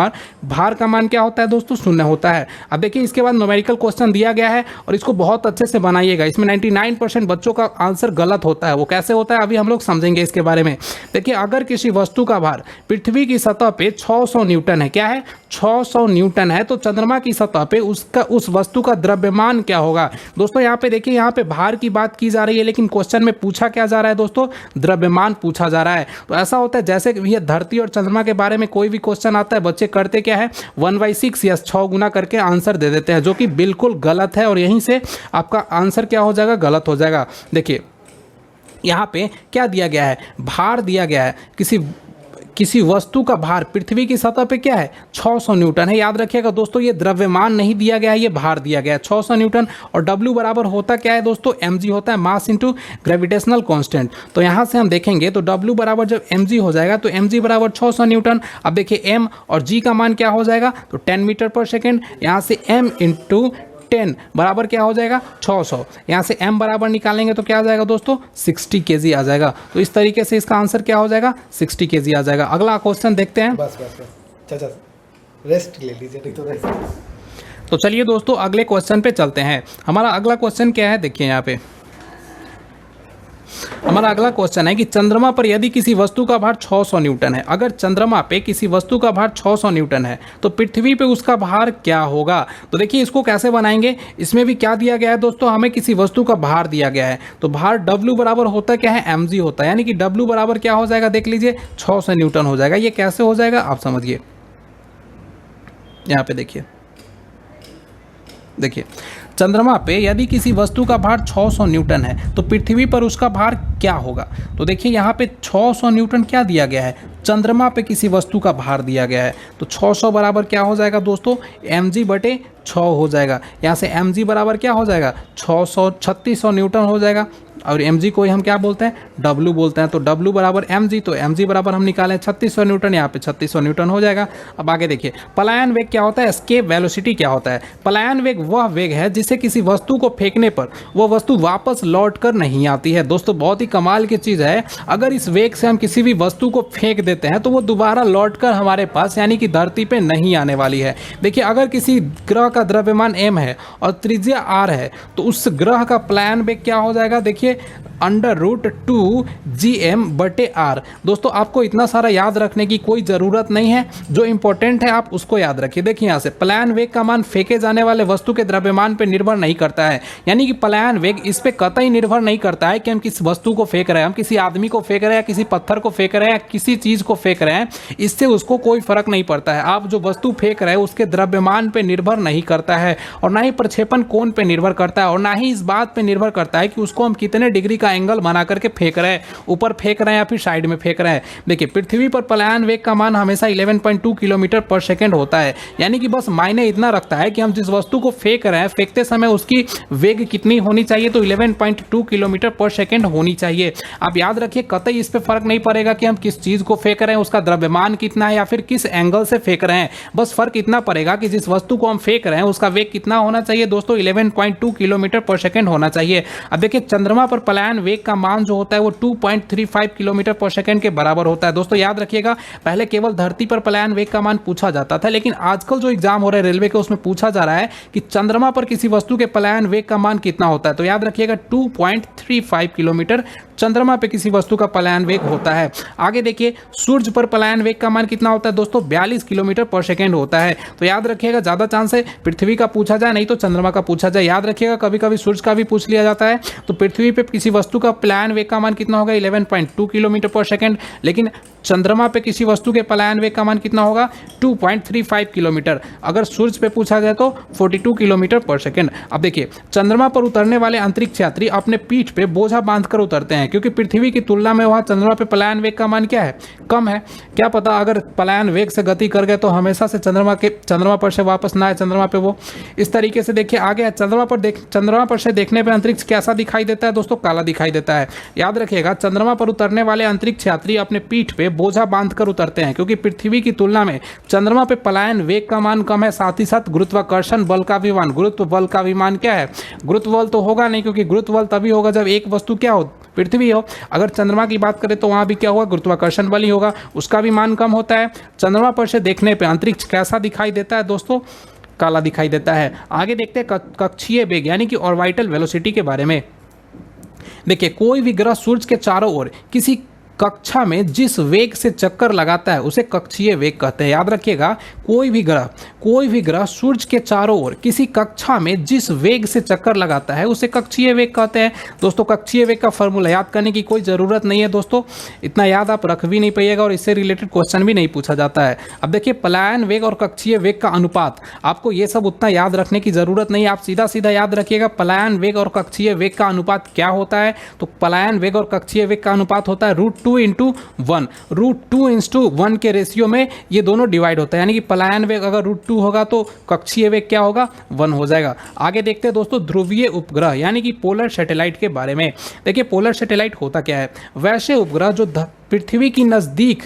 भार का मान क्या होता है दोस्तों? शून्य होता है। अब देखिए इसके बाद न्यूमेरिकल क्वेश्चन दिया गया है और इसको बहुत अच्छे से बनाइएगा। इसमें 99% बच्चों का आंसर गलत होता है। वो कैसे होता है अभी हम लोग समझेंगे इसके बारे में। देखिए अगर किसी वस्तु का भार पृथ्वी की सतह पे 600 न्यूटन है, क्या है? 600 न्यूटन है तो चंद्रमा की सतह पे उसका उस वस्तु का द्रव्यमान क्या होगा। दोस्तों यहाँ पे देखिए, यहाँ पे भार की बात की जा रही है लेकिन क्वेश्चन में पूछा क्या जा रहा है दोस्तों, द्रव्यमान पूछा जा रहा है। तो ऐसा होता है जैसे कि ये धरती और चंद्रमा के बारे में कोई भी क्वेश्चन आता है, बच्चे करते क्या है 1/6 या 6 गुना करके आंसर दे देते हैं, जो कि बिल्कुल गलत है और यहीं से आपका आंसर क्या हो जाएगा, गलत हो जाएगा। देखिए यहाँ पे क्या दिया गया है, भार दिया गया है, किसी वस्तु का भार पृथ्वी की सतह पे क्या है 600 न्यूटन है। याद रखिएगा दोस्तों, ये द्रव्यमान नहीं दिया गया है, ये भार दिया गया है 600 न्यूटन। और W बराबर होता क्या है दोस्तों, mg होता है, मास इंटू ग्रेविटेशनल कांस्टेंट। तो यहाँ से हम देखेंगे तो W बराबर जब mg हो जाएगा तो mg बराबर 600 न्यूटन। अब देखिए m और g का मान क्या हो जाएगा, तो 10 मीटर पर सेकेंड। यहाँ से m इंटू 10 बराबर क्या हो जाएगा 600। यहाँ से m बराबर निकालेंगे तो क्या आ जाएगा दोस्तों 60 kg आ जाएगा। तो इस तरीके से इसका आंसर क्या हो जाएगा 60 kg आ जाएगा। अगला क्वेश्चन देखते हैं।
बस चाचा रेस्ट ले लीजिए, नहीं तो रेस्ट।
तो चलिए दोस्तों अगले क्वेश्चन पे चलते हैं। हमारा अगला क्वेश्चन क्या है, देखिए यहाँ पे हमारा अगला क्वेश्चन है कि चंद्रमा पर यदि किसी वस्तु का भार 600 न्यूटन है, अगर चंद्रमा पे किसी वस्तु का भार 600 न्यूटन है तो पृथ्वी पे उसका भार क्या होगा। तो देखिए इसको कैसे बनाएंगे, इसमें भी क्या दिया गया है दोस्तों, हमें किसी वस्तु का भार दिया गया है। तो भार W बराबर होता क्या है, mg होता है, यानी कि W बराबर क्या हो जाएगा, देख लीजिए 600 न्यूटन हो जाएगा। ये कैसे हो जाएगा आप समझिए, यहाँ पे देखिए चंद्रमा पे यदि किसी वस्तु का भार 600 न्यूटन है तो पृथ्वी पर उसका भार क्या होगा। तो देखिए यहाँ पे 600 न्यूटन क्या दिया गया है, चंद्रमा पे किसी वस्तु का भार दिया गया है। तो 600 बराबर क्या हो जाएगा दोस्तों, mg/6 हो जाएगा। यहाँ से mg बराबर क्या हो जाएगा 3600 न्यूटन हो जाएगा। और mg को हम क्या बोलते हैं, W बोलते हैं। तो W बराबर mg, तो mg बराबर हम निकालें 3600 न्यूटन, यहाँ पे 3600 न्यूटन हो जाएगा। अब आगे देखिए पलायन वेग क्या होता है, एस्केप वेलोसिटी क्या होता है। पलायन वेग वह वेग है जिसे किसी वस्तु को फेंकने पर वह वस्तु वापस लौट कर नहीं आती है। दोस्तों बहुत ही कमाल की चीज़ है, अगर इस वेग से हम किसी भी वस्तु को फेंक देते हैं तो वो दोबारा लौट कर हमारे पास यानी कि धरती पे नहीं आने वाली है। देखिए अगर किसी ग्रह का द्रव्यमान m है और त्रिज्या r है तो उस ग्रह का पलायन वेग क्या हो जाएगा, देखिए √2 gm/r। दोस्तों आपको इतना सारा याद रखने की कोई ज़रूरत नहीं है, जो इंपॉर्टेंट है आप उसको याद रखिए। देखिए यहाँ से पलायन वेग का मान फेंके जाने वाले वस्तु के द्रव्यमान पर निर्भर नहीं करता है, यानी कि पलायन वेग इस पे कतई निर्भर नहीं करता है कि हम किस वस्तु को फेंक रहे हैं, हम किसी आदमी को फेंक रहे हैं, किसी पत्थर को फेंक रहे हैं, किसी चीज़ को फेंक रहे हैं, इससे उसको कोई फर्क नहीं पड़ता है। आप जो वस्तु फेंक रहे हैं उसके द्रव्यमान पर निर्भर नहीं करता है, और ना ही प्रक्षेपण कोण पर निर्भर करता है, और ना ही इस बात पर निर्भर करता है कि उसको हम कितने डिग्री का एंगल बना करके फेंक रहे हैं, ऊपर फेंक रहे हैं या फिर साइड में फेंक रहे हैं। देखिए पृथ्वी पर पलायन वेग का मान हमेशा 11.2 किलोमीटर पर सेकेंड होता है, यानी कि बस मायने इतना रखता है कि हम जिस वस्तु को फेंक रहे हैं फेंकते समय उसकी वेग कितनी होनी चाहिए, तो 11.2 किलोमीटर पर सेकेंड होनी चाहिए। आप याद रखिए कतई इस पर फर्क नहीं पड़ेगा कि हम किस चीज को फेंक रहे हैं, उसका द्रव्यमान कितना है या फिर किस एंगल से फेंक रहे हैं, बस फर्क इतना पड़ेगा कि जिस वस्तु को हम फेंक रहे हैं उसका वेग कितना होना चाहिए दोस्तों, 11.2 किलोमीटर पर सेकेंड होना चाहिए। अब देखिए चंद्रमा पर पलायन वेग का मान जो होता है वो 2.35 किलोमीटर पर सेकेंड के बराबर होता है। दोस्तों याद रखिएगा पहले केवल धरती पर पलायन वेग का मान पूछा जाता था, लेकिन आजकल जो एग्जाम हो रहा है रेलवे के उसमें पूछा जा रहा है कि चंद्रमा पर किसी वस्तु के पलायन वेग का मान कितना होता है। तो याद रखिएगा 2.35 किलोमीटर चंद्रमा पे किसी वस्तु का पलायन वेग होता है। आगे देखिए सूर्य पर पलायन वेग का मान कितना होता है दोस्तों, 42 किलोमीटर पर सेकेंड होता है। तो याद रखिएगा ज्यादा चांस है पृथ्वी का पूछा जाए, नहीं तो चंद्रमा का पूछा जाए। याद रखिएगा कभी कभी सूर्य का भी पूछ लिया जाता है। तो पृथ्वी पे किसी वस्तु का पलायन वेग का मान कितना होगा 11.2 किलोमीटर पर सेकेंड, लेकिन चंद्रमा पे किसी वस्तु के पलायन वेग का मान कितना होगा 2.35 किलोमीटर। अगर सूर्य पे पूछा जाए तो 42 किलोमीटर पर सेकेंड। अब देखिए चंद्रमा पर उतरने वाले अंतरिक्ष यात्री अपने पीठ पे बोझा बांधकर उतरते हैं, क्योंकि पृथ्वी की तुलना में वहाँ चंद्रमा पे पलायन वेग का मान क्या है, कम है। क्या पता अगर पलायन वेग से गति कर गए तो हमेशा से चंद्रमा पर से वापस ना आए चंद्रमा पे वो। इस तरीके से देखिए आगे चंद्रमा पर से देखने पर अंतरिक्ष कैसा दिखाई देता है दोस्तों, काला दिखाई देता है। याद रखिएगा चंद्रमा पर उतरने वाले अंतरिक्ष यात्री अपने पीठ पे बोझा बांधकर उतरते हैं, क्योंकि पृथ्वी की तुलना में चंद्रमा पे पलायन वेग का मान कम है, साथ ही साथ गुरुत्वाकर्षण बल का भी मान, गुरुत्व बल का भी मान क्या है, गुरुत्व बल तो होगा नहीं, क्योंकि गुरुत्व बल तभी होगा जब एक वस्तु क्या हो, पृथ्वी हो। अगर चंद्रमा की बात करें तो वहां भी क्या होगा, गुरुत्वाकर्षण बल ही होगा, उसका भी मान कम होता है। चंद्रमा पर से देखने पर अंतरिक्ष कैसा दिखाई देता है दोस्तों, काला दिखाई देता है। आगे देखते हैं कक्षीय वेग यानी कि ऑर्बिटल वेलोसिटी के बारे में। देखिए कोई भी ग्रह सूर्य के चारों ओर किसी कक्षा में जिस वेग से चक्कर लगाता है उसे कक्षीय वेग कहते हैं। याद रखिएगा, कोई भी ग्रह सूर्य के चारों ओर किसी कक्षा में जिस वेग से चक्कर लगाता है उसे कक्षीय वेग कहते हैं। दोस्तों, कक्षीय वेग का फॉर्मूला याद करने की कोई ज़रूरत नहीं है दोस्तों, इतना याद आप रख भी नहीं पाइएगा और इससे रिलेटेड क्वेश्चन भी नहीं पूछा जाता है। अब देखिए, पलायन वेग और कक्षीय वेग का अनुपात, आपको ये सब उतना याद रखने की ज़रूरत नहीं है। आप सीधा सीधा याद रखिएगा पलायन वेग और कक्षीय वेग का अनुपात क्या होता है। तो पलायन वेग और कक्षीय वेग का अनुपात होता है √2 × 1। √2 के रेशियो में ये दोनों डिवाइड होता है, यानी कि पलायन वेग अगर √2 होगा तो कक्षीय वेग क्या होगा, 1 हो जाएगा। आगे देखते हैं दोस्तों ध्रुवीय उपग्रह यानी कि पोलर सैटेलाइट के बारे में। देखिए, पोलर सैटेलाइट होता क्या है। वैसे उपग्रह जो पृथ्वी की नज़दीक,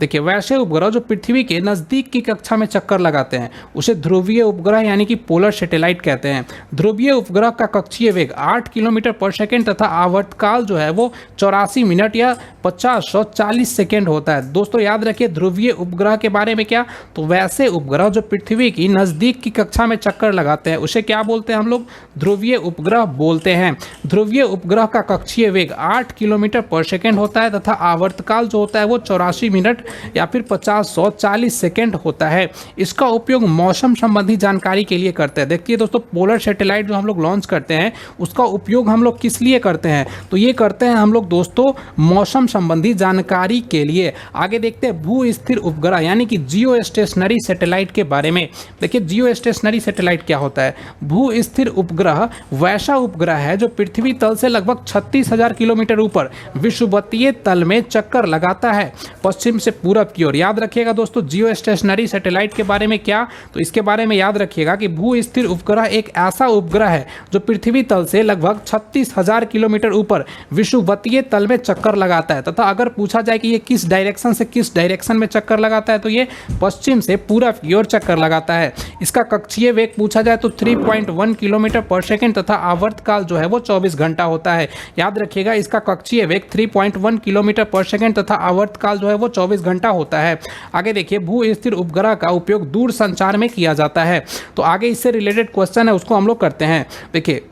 देखिए वैसे उपग्रह जो पृथ्वी के नज़दीक की कक्षा में चक्कर लगाते हैं उसे ध्रुवीय उपग्रह यानी कि पोलर सैटेलाइट कहते हैं। ध्रुवीय उपग्रह का कक्षीय वेग 8 किलोमीटर/सेकंड तथा आवर्तकाल जो है वो 84 मिनट या 5040 सेकेंड होता है। दोस्तों याद रखिए, ध्रुवीय उपग्रह के बारे में क्या, तो वैसे उपग्रह जो पृथ्वी की नज़दीक की कक्षा में चक्कर लगाते हैं उसे क्या बोलते हैं, हम लोग ध्रुवीय उपग्रह बोलते हैं। ध्रुवीय उपग्रह का कक्षीय वेग 8 किलोमीटर/सेकंड होता है तथा आवर्तकाल जो होता है वो 84 मिनट या फिर 5040 सेकेंड होता है। इसका उपयोग मौसम संबंधी जानकारी के लिए करते हैं। देखिए दोस्तों, पोलर सैटेलाइट जो हम लोग लॉन्च करते हैं उसका उपयोग हम लोग किस लिए करते हैं, तो ये करते हैं हम लोग दोस्तों मौसम संबंधी जानकारी के लिए। आगे देखते हैं भू स्थिर उपग्रह यानी कि जियो स्टेशनरी सैटेलाइट के बारे में। देखिए, जियो स्टेशनरी सैटेलाइट क्या होता है। भू स्थिर उपग्रह वैसा उपग्रह है जो पृथ्वी तल से लगभग 36,000 किलोमीटर ऊपर विषुवतीय तल में चक्कर लगाता है पश्चिम से पूरब की ओर। याद रखिएगा दोस्तों, जियो स्टेशनरी सैटेलाइट के बारे में क्या, तो इसके बारे में याद रखिएगा कि भू स्थिर उपग्रह एक ऐसा उपग्रह है जो पृथ्वी तल से लगभग 36,000 किलोमीटर ऊपर विषुवतीय तल में चक्कर लगाता है तथा अगर पूछा जाए कि ये किस डायरेक्शन से किस डायरेक्शन में चक्कर लगाता है तो ये पश्चिम से पूरब की ओर चक्कर लगाता है। इसका कक्षीय वेग पूछा जाए तो 3.1 किलोमीटर/सेकंड तथा आवर्तकाल जो है वो 24 घंटा होता है। याद रखिएगा, इसका कक्षीय वेग 3.1 किलोमीटर/सेकंड तथा आवर्तकाल जो है वो 24 घंटा होता है। आगे देखिए, भू स्थिर उपग्रह का उपयोग दूर संचार में किया जाता है। तो आगे इससे रिलेटेड क्वेश्चन है उसको हम लोग करते हैं। देखिए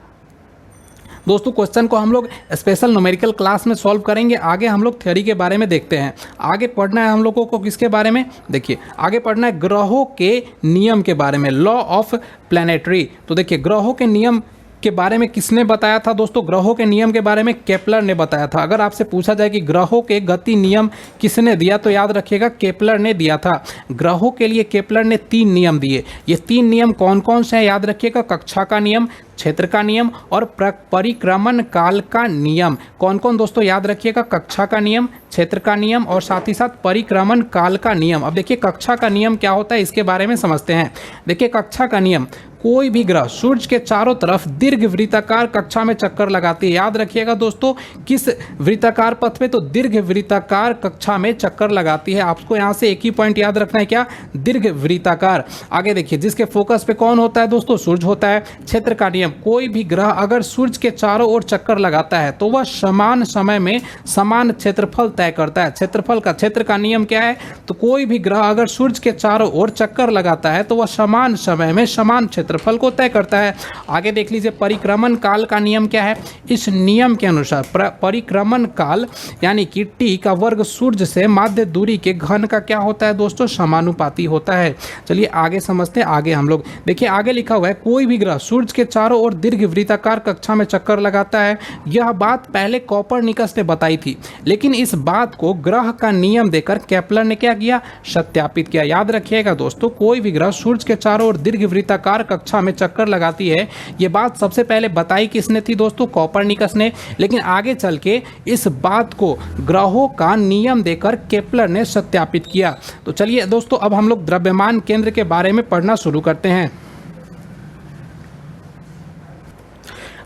दोस्तों, क्वेश्चन को हम लोग स्पेशल न्यूमेरिकल क्लास में सॉल्व करेंगे। आगे हम लोग थ्योरी के बारे में देखते हैं। आगे पढ़ना है हम लोगों को किसके बारे में, देखिए आगे पढ़ना है ग्रहों के नियम के बारे में, लॉ ऑफ प्लैनेटरी। तो देखिए, ग्रहों के नियम के बारे में किसने बताया था दोस्तों, ग्रहों के नियम के बारे में केपलर ने बताया था। अगर आपसे पूछा जाए कि ग्रहों के गति नियम किसने दिया तो याद रखिएगा केपलर ने दिया था। ग्रहों के लिए केपलर ने 3 नियम दिए। ये 3 नियम कौन कौन से हैं याद रखिएगा, कक्षा का नियम, क्षेत्र का नियम और परिक्रमण काल का नियम। कौन कौन दोस्तों याद रखिएगा, कक्षा का नियम, क्षेत्र का नियम और साथ ही साथ परिक्रमण काल का नियम। अब देखिए कक्षा का नियम क्या होता है इसके बारे में समझते हैं। देखिए कक्षा का नियम, कोई भी ग्रह सूर्य के चारों तरफ दीर्घ वृत्ताकार कक्षा में चक्कर लगाती है। याद रखिएगा दोस्तों, किस वृत्ताकार पथ पे, तो दीर्घ वृत्ताकार कक्षा में चक्कर लगाती है। आपको यहाँ से एक ही पॉइंट याद रखना है, क्या, दीर्घ वृत्ताकार। आगे देखिए, जिसके फोकस पे कौन होता है दोस्तों, सूर्य होता है। क्षेत्र का नियम, कोई भी ग्रह अगर सूर्य के चारों ओर चक्कर लगाता है तो वह समान समय में समान क्षेत्रफल तय करता है। क्षेत्रफल का, क्षेत्र का नियम क्या है, तो कोई भी ग्रह अगर सूर्य के चारों ओर चक्कर लगाता है तो वह समान समय में समान क्षेत्रफल को तय करता है। आगे देख लीजिए, परिक्रमण काल का नियम क्या है। इस नियम के अनुसार परिक्रमण काल यानी कि टी का वर्ग सूर्य से माध्य दूरी के घन का क्या होता है दोस्तों, समानुपाती होता है। चलिए आगे समझते हैं। आगे हम लोग देखिए, आगे लिखा हुआ है कोई भी ग्रह सूर्य के चारों ओर दीर्घ वृत्ताकार कक्षा में चक्कर लगाता है। यह बात पहले कोपरनिकस ने बताई थी, लेकिन इस बात को ग्रह का नियम देकर केपलर ने क्या किया, सत्यापित किया। याद रखिएगा दोस्तों, कोई भी ग्रह सूर्य के चारों ओर दीर्घ वृत्ताकार कक्षा में चक्कर लगाती है, ये बात सबसे पहले बताई किसने थी दोस्तों, कोपरनिकस ने। लेकिन आगे चल के इस बात को ग्रहों का नियम देकर केपलर ने सत्यापित किया। तो चलिए दोस्तों, अब हम लोग द्रव्यमान केंद्र के बारे में पढ़ना शुरू करते हैं।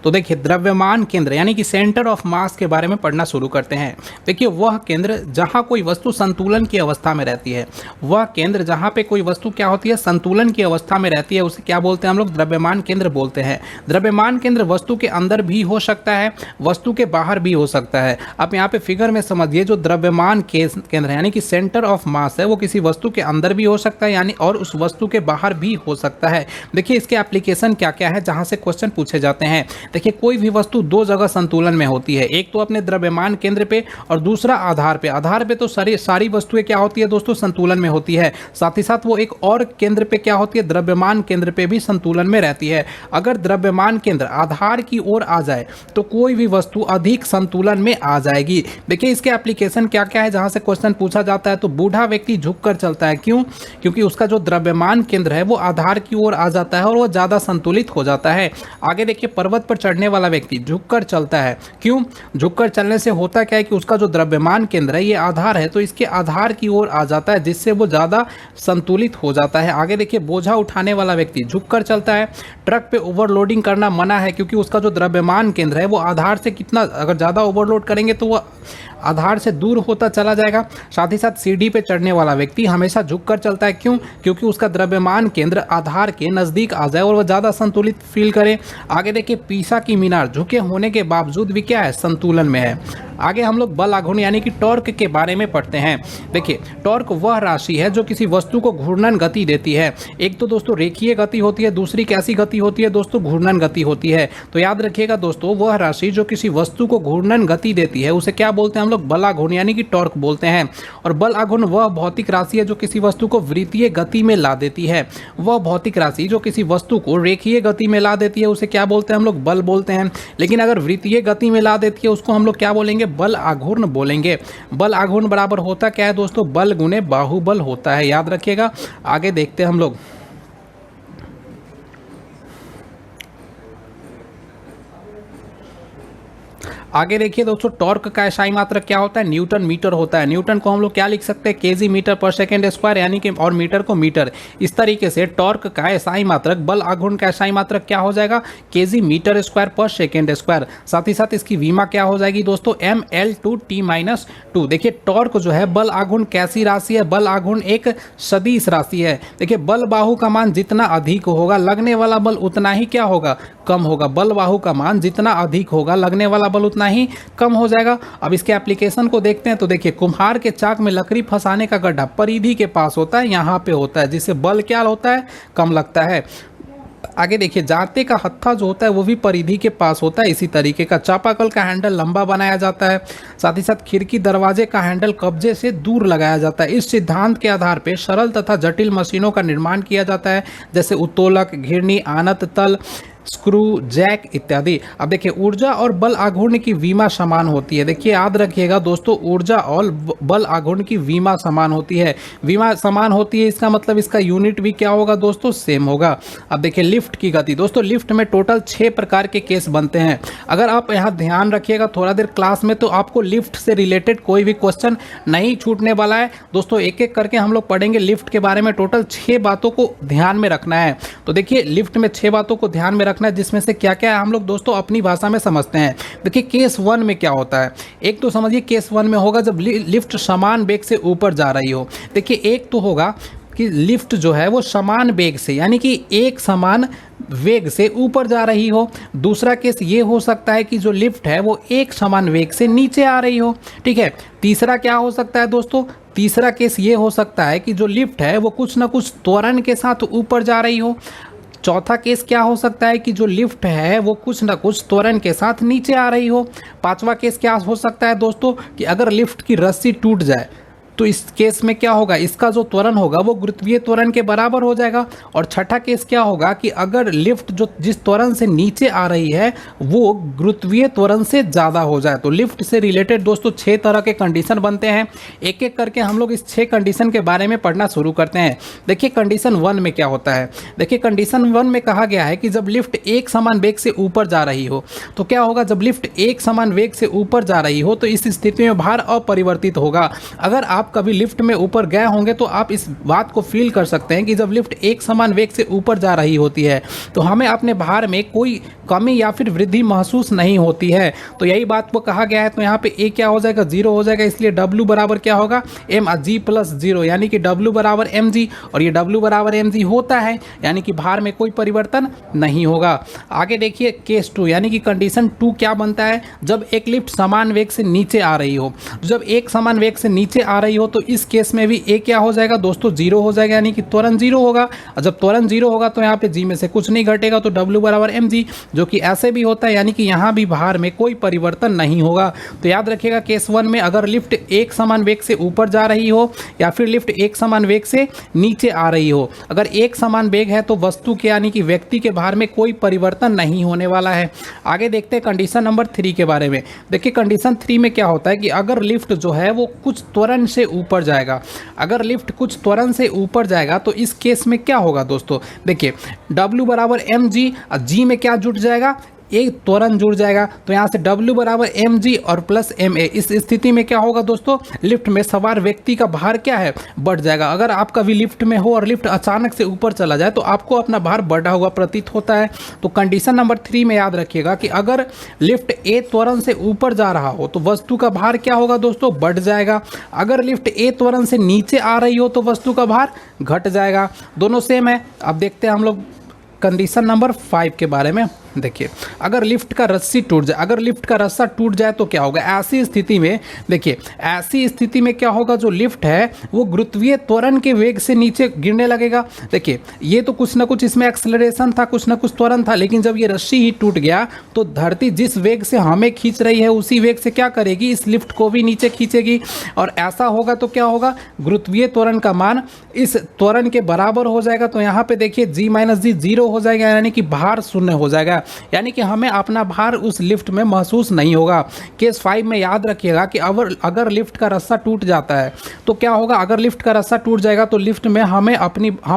तो देखिए, द्रव्यमान केंद्र यानी कि सेंटर ऑफ मास के बारे में पढ़ना शुरू करते हैं। देखिए, वह केंद्र जहां कोई वस्तु संतुलन की अवस्था में रहती है, वह केंद्र जहां पे कोई वस्तु क्या होती है, संतुलन की अवस्था में रहती है, उसे क्या बोलते हैं हम लोग, द्रव्यमान केंद्र बोलते हैं। द्रव्यमान केंद्र वस्तु के अंदर भी हो सकता है, वस्तु के बाहर भी हो सकता है। आप यहाँ पे फिगर में समझिए, जो द्रव्यमान केंद्र यानी कि सेंटर ऑफ मास है वो किसी वस्तु के अंदर भी हो सकता है यानी और उस वस्तु के बाहर भी हो सकता है। देखिए इसके एप्लीकेशन क्या क्या है जहाँ से क्वेश्चन पूछे जाते हैं। देखिए कोई भी वस्तु दो जगह संतुलन में होती है, एक तो अपने द्रव्यमान केंद्र पे और दूसरा आधार पे। आधार पे तो सारी वस्तुएं क्या होती है दोस्तों, संतुलन में होती है। साथ ही साथ वो एक और केंद्र पे क्या होती है, द्रव्यमान केंद्र पे भी संतुलन में रहती है। अगर द्रव्यमान केंद्र आधार की ओर आ जाए तो कोई भी वस्तु अधिक संतुलन में आ जाएगी। देखिए इसके एप्लीकेशन क्या क्या है जहां से क्वेश्चन पूछा जाता है। तो बूढ़ा व्यक्ति झुककर चलता है, क्यों? क्योंकि उसका जो द्रव्यमान केंद्र है वो आधार की ओर आ जाता है और वो ज्यादा संतुलित हो जाता है। आगे देखिए पर्वत पर चढ़ने वाला व्यक्ति झुककर चलता है, क्यों? झुककर चलने से होता क्या है कि उसका जो द्रव्यमान केंद्र है ये आधार है, तो इसके आधार की ओर आ जाता है, जिससे वो ज्यादा संतुलित हो जाता है। आगे देखिए बोझा उठाने वाला व्यक्ति झुककर चलता है। ट्रक पे ओवरलोडिंग करना मना है, क्योंकि उसका जो द्रव्यमान केंद्र है वो आधार से कितना, अगर ज़्यादा ओवरलोड करेंगे तो वो आधार से दूर होता चला जाएगा। साथ ही साथ सीढ़ी पे चढ़ने वाला व्यक्ति हमेशा झुककर चलता है, क्यों? क्योंकि उसका द्रव्यमान केंद्र आधार के नज़दीक आ जाए और वह ज़्यादा संतुलित फील करे। आगे देखिए पीसा की मीनार झुके होने के बावजूद भी क्या है, संतुलन में है। आगे हम लोग बल आघूर्ण यानी कि टॉर्क के बारे में पढ़ते हैं। देखिए टॉर्क वह राशि है जो किसी वस्तु को घूर्णन गति देती है। एक तो दोस्तों रेखीय गति होती है, दूसरी कैसी गति होती है दोस्तों, घूर्णन गति होती है। तो याद रखिएगा दोस्तों, वह राशि जो किसी वस्तु को घूर्णन गति देती है उसे क्या बोलते हैं हम लोग, बल आघूर्ण यानी कि टॉर्क बोलते हैं। और बल आघूर्ण वह भौतिक राशि है जो किसी वस्तु को वृत्तीय गति में ला देती है। वह भौतिक राशि जो किसी वस्तु को रेखीय गति में ला देती है उसे क्या बोलते हैं हम लोग, बल बोलते हैं। लेकिन अगर वृत्तीय गति में ला देती है उसको हम लोग क्या बोलेंगे, बल आघूर्ण बोलेंगे। बल आघूर्ण बराबर होता क्या है दोस्तों, बल गुणे बाहुबल होता है, याद रखिएगा। आगे देखते हैं हम लोग। आगे देखिए दोस्तों, टॉर्क का SI मात्रक क्या होता है, न्यूटन मीटर होता है। न्यूटन को हम लोग क्या लिख सकते हैं, केजी मीटर पर सेकेंड स्क्वायर, यानी कि और मीटर को मीटर। इस तरीके से टॉर्क का SI मात्रक, बल आघूर्ण का SI मात्रक क्या हो जाएगा, केजी मीटर स्क्वायर पर सेकेंड स्क्वायर। साथ ही साथ इसकी विमा क्या हो जाएगी दोस्तों, mL/t-2। देखिए टॉर्क जो है बल आघूर्ण कैसी राशि है, बल आघूर्ण एक सदिश राशि है। देखिए बल बाहु का मान जितना अधिक होगा लगने वाला बल उतना ही क्या होगा, कम होगा। बल बाहु का मान जितना अधिक होगा लगने वाला बल उतना ही कम हो जाएगा। अब इसके एप्लीकेशन को देखते हैं। तो देखिए कुम्हार के चाक में लकड़ी फंसाने का गड्ढा परिधि के पास होता है, यहाँ पे होता है, जिससे बल क्या होता है, कम लगता है। आगे देखिए जाते का हत्था जो होता है वो भी परिधि के पास होता है। इसी तरीके का चापाकल का हैंडल लंबा बनाया जाता है। साथ ही साथ खिड़की दरवाजे का हैंडल कब्जे से दूर लगाया जाता है। इस सिद्धांत के आधार पर सरल तथा जटिल मशीनों का निर्माण किया जाता है, जैसे उत्तोलक, घिरनी, आनत तल, स्क्रू, जैक इत्यादि। अब देखिए ऊर्जा और बल आघूर्ण की विमा समान होती है। देखिए याद रखिएगा दोस्तों, ऊर्जा और बल आघूर्ण की विमा समान होती है। विमा समान होती है इसका मतलब इसका यूनिट भी क्या होगा दोस्तों, सेम होगा। अब देखिए लिफ्ट की गति। दोस्तों लिफ्ट में टोटल 6 प्रकार के केस बनते हैं। अगर आप यहाँ ध्यान रखिएगा थोड़ा देर क्लास में, तो आपको लिफ्ट से रिलेटेड कोई भी क्वेश्चन नहीं छूटने वाला है दोस्तों। एक एक करके हम लोग पढ़ेंगे लिफ्ट के बारे में। टोटल 6 बातों को ध्यान में रखना है। तो देखिए लिफ्ट में 6 बातों को ध्यान में रखना है, जिसमें से क्या क्या है हम लोग दोस्तों अपनी भाषा में समझते हैं। देखिए केस 1 में क्या होता है, एक तो समझिए केस 1 में होगा जब लिफ्ट समान वेग से ऊपर जा रही हो। देखिए एक तो होगा कि लिफ्ट जो है वो समान वेग से, यानी कि एक समान वेग से ऊपर जा रही हो। दूसरा केस ये हो सकता है कि जो लिफ्ट है वो एक समान वेग से नीचे आ रही हो, ठीक है। तीसरा क्या हो सकता है दोस्तों, तीसरा केस ये हो सकता है कि जो लिफ्ट है वो कुछ ना कुछ त्वरण के साथ ऊपर जा रही हो। चौथा केस क्या हो सकता है कि जो लिफ्ट है वो कुछ ना कुछ त्वरण के साथ नीचे आ रही हो। पांचवा केस क्या हो सकता है दोस्तों कि अगर लिफ्ट की रस्सी टूट जाए तो इस केस में क्या होगा, इसका जो त्वरण होगा वो गुरुत्वीय त्वरण के बराबर हो जाएगा। और छठा केस क्या होगा कि अगर लिफ्ट जो जिस त्वरण से नीचे आ रही है वो गुरुत्वीय त्वरण से ज़्यादा हो जाए। तो लिफ्ट से रिलेटेड दोस्तों 6 तरह के कंडीशन बनते हैं। एक एक करके हम लोग इस 6 कंडीशन के बारे में पढ़ना शुरू करते हैं। देखिए कंडीशन 1 में क्या होता है। देखिए कंडीशन 1 में कहा गया है कि जब लिफ्ट एक समान वेग से ऊपर जा रही हो तो क्या होगा, जब लिफ्ट एक समान वेग से ऊपर जा रही हो तो इस स्थिति में भार अपरिवर्तित होगा। अगर आप कभी लिफ्ट में ऊपर गए होंगे तो आप इस बात को फील कर सकते हैं कि जब लिफ्ट एक समान वेग से ऊपर जा रही होती है तो हमें अपने भार में कोई कमी या फिर वृद्धि महसूस नहीं होती है। तो यही बात को कहा गया है। तो यहाँ पे ए क्या हो जाएगा, 0 हो जाएगा। इसलिए W बराबर क्या होगा, mg+0, यानी कि W बराबर mg, और ये W बराबर mg होता है, यानी कि भार में कोई परिवर्तन नहीं होगा। आगे देखिए केस 2, यानी कि कंडीशन 2 क्या बनता है, जब एक लिफ्ट समान वेग से नीचे आ रही हो। जब एक समान वेग से नीचे आ रही रही हो तो इस केस में भी ए क्या हो जाएगा दोस्तों, 0 हो जाएगा, यानी कि त्वरण 0 होगा। और जब त्वरण 0 होगा तो यहाँ पे जी में से कुछ नहीं घटेगा, तो W बराबर mg, जो कि ऐसे भी होता है, यानी कि यहाँ भी भार में कोई परिवर्तन नहीं होगा। तो याद रखिएगा केस 1 में अगर लिफ्ट एक समान वेग से ऊपर जा रही हो या फिर लिफ्ट एक समान वेग से नीचे आ रही हो, अगर एक समान वेग है तो वस्तु के यानी कि व्यक्ति के भार में कोई परिवर्तन नहीं होने वाला है। आगे देखते हैं कंडीशन नंबर 3 के बारे में। देखिए कंडीशन 3 में क्या होता है कि अगर लिफ्ट जो है वो कुछ त्वरण से ऊपर जाएगा, अगर लिफ्ट कुछ त्वरण से ऊपर जाएगा तो इस केस में क्या होगा दोस्तों, देखिए W बराबर mg, जी में क्या जुट जाएगा, एक त्वरण जुड़ जाएगा, तो यहाँ से W बराबर mg और प्लस ma। इस स्थिति में क्या होगा दोस्तों, लिफ्ट में सवार व्यक्ति का भार क्या है, बढ़ जाएगा। अगर आप कभी लिफ्ट में हो और लिफ्ट अचानक से ऊपर चला जाए तो आपको अपना भार बढ़ा हुआ प्रतीत होता है। तो कंडीशन नंबर 3 में याद रखिएगा कि अगर लिफ्ट ए त्वरण से ऊपर जा रहा हो तो वस्तु का भार क्या होगा दोस्तों, बढ़ जाएगा। अगर लिफ्ट ए त्वरण से नीचे आ रही हो तो वस्तु का भार घट जाएगा। दोनों सेम है। अब देखते हैं हम लोग कंडीशन नंबर 5 के बारे में। देखिए अगर लिफ्ट का रस्सी टूट जाए, अगर लिफ्ट का रस्सा टूट जाए तो क्या होगा, ऐसी स्थिति में देखिए, ऐसी स्थिति में क्या होगा, जो लिफ्ट है वो गुरुत्वीय त्वरण के वेग से नीचे गिरने लगेगा। देखिए ये तो कुछ ना कुछ इसमें एक्सेलरेशन था, कुछ ना कुछ त्वरण था, लेकिन जब ये रस्सी ही टूट गया तो धरती जिस वेग से हमें खींच रही है उसी वेग से क्या करेगी, इस लिफ्ट को भी नीचे खींचेगी। और ऐसा होगा तो क्या होगा, गुरुत्वीय त्वरण का मान इस त्वरण के बराबर हो जाएगा। तो यहाँ पे देखिए G माइनस जी 0 हो जाएगा, यानी कि भार शून्य हो जाएगा, यानी कि हमें अपना भार उस लिफ्ट में महसूस नहीं होगा। केस 5 में याद रखिएगा कि अगर लिफ्ट का रस्सा टूट जाता है तो क्या होगा, अगर लिफ्ट का रस्सा टूट जाएगा तो लिफ्ट में हम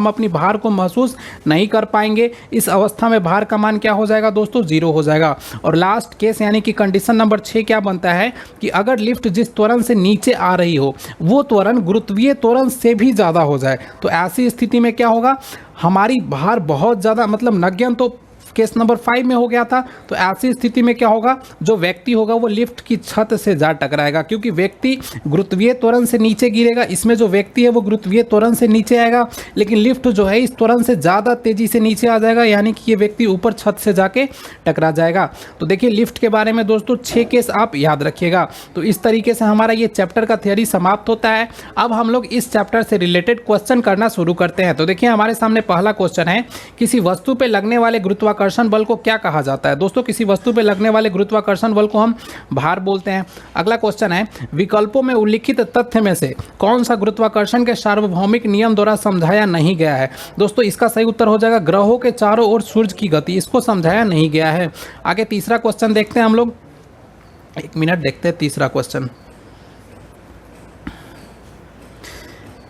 अपनी भार को महसूस नहीं कर पाएंगे। इस अवस्था में भार का मान क्या हो जाएगा दोस्तों, 0 हो जाएगा। और लास्ट केस यानी कि कंडीशन नंबर 6 क्या बनता है कि अगर लिफ्ट जिस त्वरण से नीचे आ रही हो वो त्वरण गुरुत्वीय त्वरण से भी ज़्यादा हो जाए, तो ऐसी स्थिति में क्या होगा, हमारी भार बहुत ज़्यादा, मतलब नगण्य तो केस नंबर 5 में हो गया था। तो ऐसी स्थिति में क्या होगा, जो व्यक्ति होगा वो लिफ्ट की छत से जा टकराएगा, क्योंकि व्यक्ति गुरुत्वीय त्वरण से नीचे गिरेगा। इसमें जो व्यक्ति है वो गुरुत्वीय त्वरण से नीचे आएगा, लेकिन लिफ्ट जो है इस त्वरण से ज़्यादा तेजी से नीचे आ जाएगा, यानी कि ये व्यक्ति ऊपर छत से जाके टकरा जाएगा। तो देखिए लिफ्ट के बारे में दोस्तों 6 केस आप याद रखिएगा। तो इस तरीके से हमारा ये चैप्टर का थ्योरी समाप्त होता है। अब हम लोग इस चैप्टर से रिलेटेड क्वेश्चन करना शुरू करते हैं। तो देखिए हमारे सामने पहला क्वेश्चन है, किसी वस्तु पर लगने वाले गुरुत्वाकर्षण बल को क्या कहा जाता है। दोस्तों किसी वस्तु पर लगने वाले गुरुत्वाकर्षण बल को हम भार बोलते हैं। अगला क्वेश्चन है, विकल्पों में उल्लिखित तथ्य में से कौन सा गुरुत्वाकर्षण के सार्वभौमिक नियम द्वारा समझाया नहीं गया है। दोस्तों इसका सही उत्तर हो जाएगा ग्रहों के चारों ओर सूर्य की गति, इसको समझाया नहीं गया है। आगे तीसरा क्वेश्चन देखते हैं हम लोग, 1 मिनट देखते हैं तीसरा क्वेश्चन।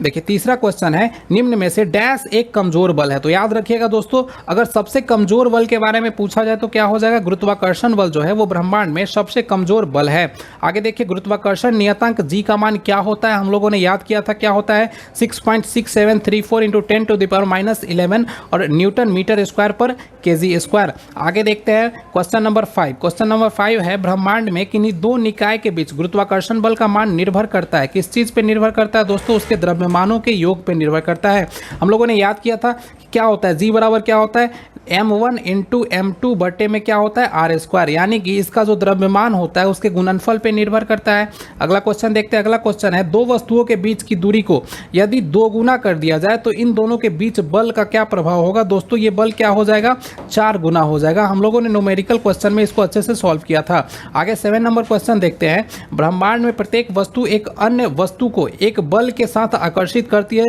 देखिए तीसरा क्वेश्चन है, निम्न में से डैश एक कमजोर बल है। तो याद रखिएगा दोस्तों, अगर सबसे कमजोर बल के बारे में पूछा जाए तो क्या हो जाएगा, गुरुत्वाकर्षण बल जो है वो ब्रह्मांड में सबसे कमजोर बल है। आगे देखिए गुरुत्वाकर्षण नियतांक जी का मान क्या होता है, हम लोगों ने याद किया था क्या होता है, 6.6734 इंटू 10⁻11 और न्यूटन मीटर स्क्वायर पर केजी स्क्वायर। आगे देखते हैं क्वेश्चन नंबर 5। क्वेश्चन नंबर 5 है, ब्रह्मांड में किन्हीं दो निकाय के बीच गुरुत्वाकर्षण बल का मान निर्भर करता है। किस चीज पे निर्भर करता है दोस्तों, उसके द्रव्यमानों के योग पे निर्भर करता है। हम लोगों ने याद किया था कि क्या होता है, जी बराबर क्या होता है, m1 इंटू m2 बटे में क्या होता है, आर स्क्वायर, यानी कि इसका जो द्रव्यमान होता है उसके गुणनफल पे निर्भर करता है। अगला क्वेश्चन देखते हैं। अगला क्वेश्चन है, दो वस्तुओं के बीच की दूरी को यदि 2 गुना कर दिया जाए तो इन दोनों के बीच बल का क्या प्रभाव होगा। दोस्तों ये बल क्या हो जाएगा, 4 गुना हो जाएगा। हम लोगों ने न्यूमेरिकल क्वेश्चन में इसको अच्छे से सॉल्व किया था। आगे 7 नंबर क्वेश्चन देखते हैं, ब्रह्मांड में प्रत्येक वस्तु एक अन्य वस्तु को एक बल के साथ आकर्षित करती है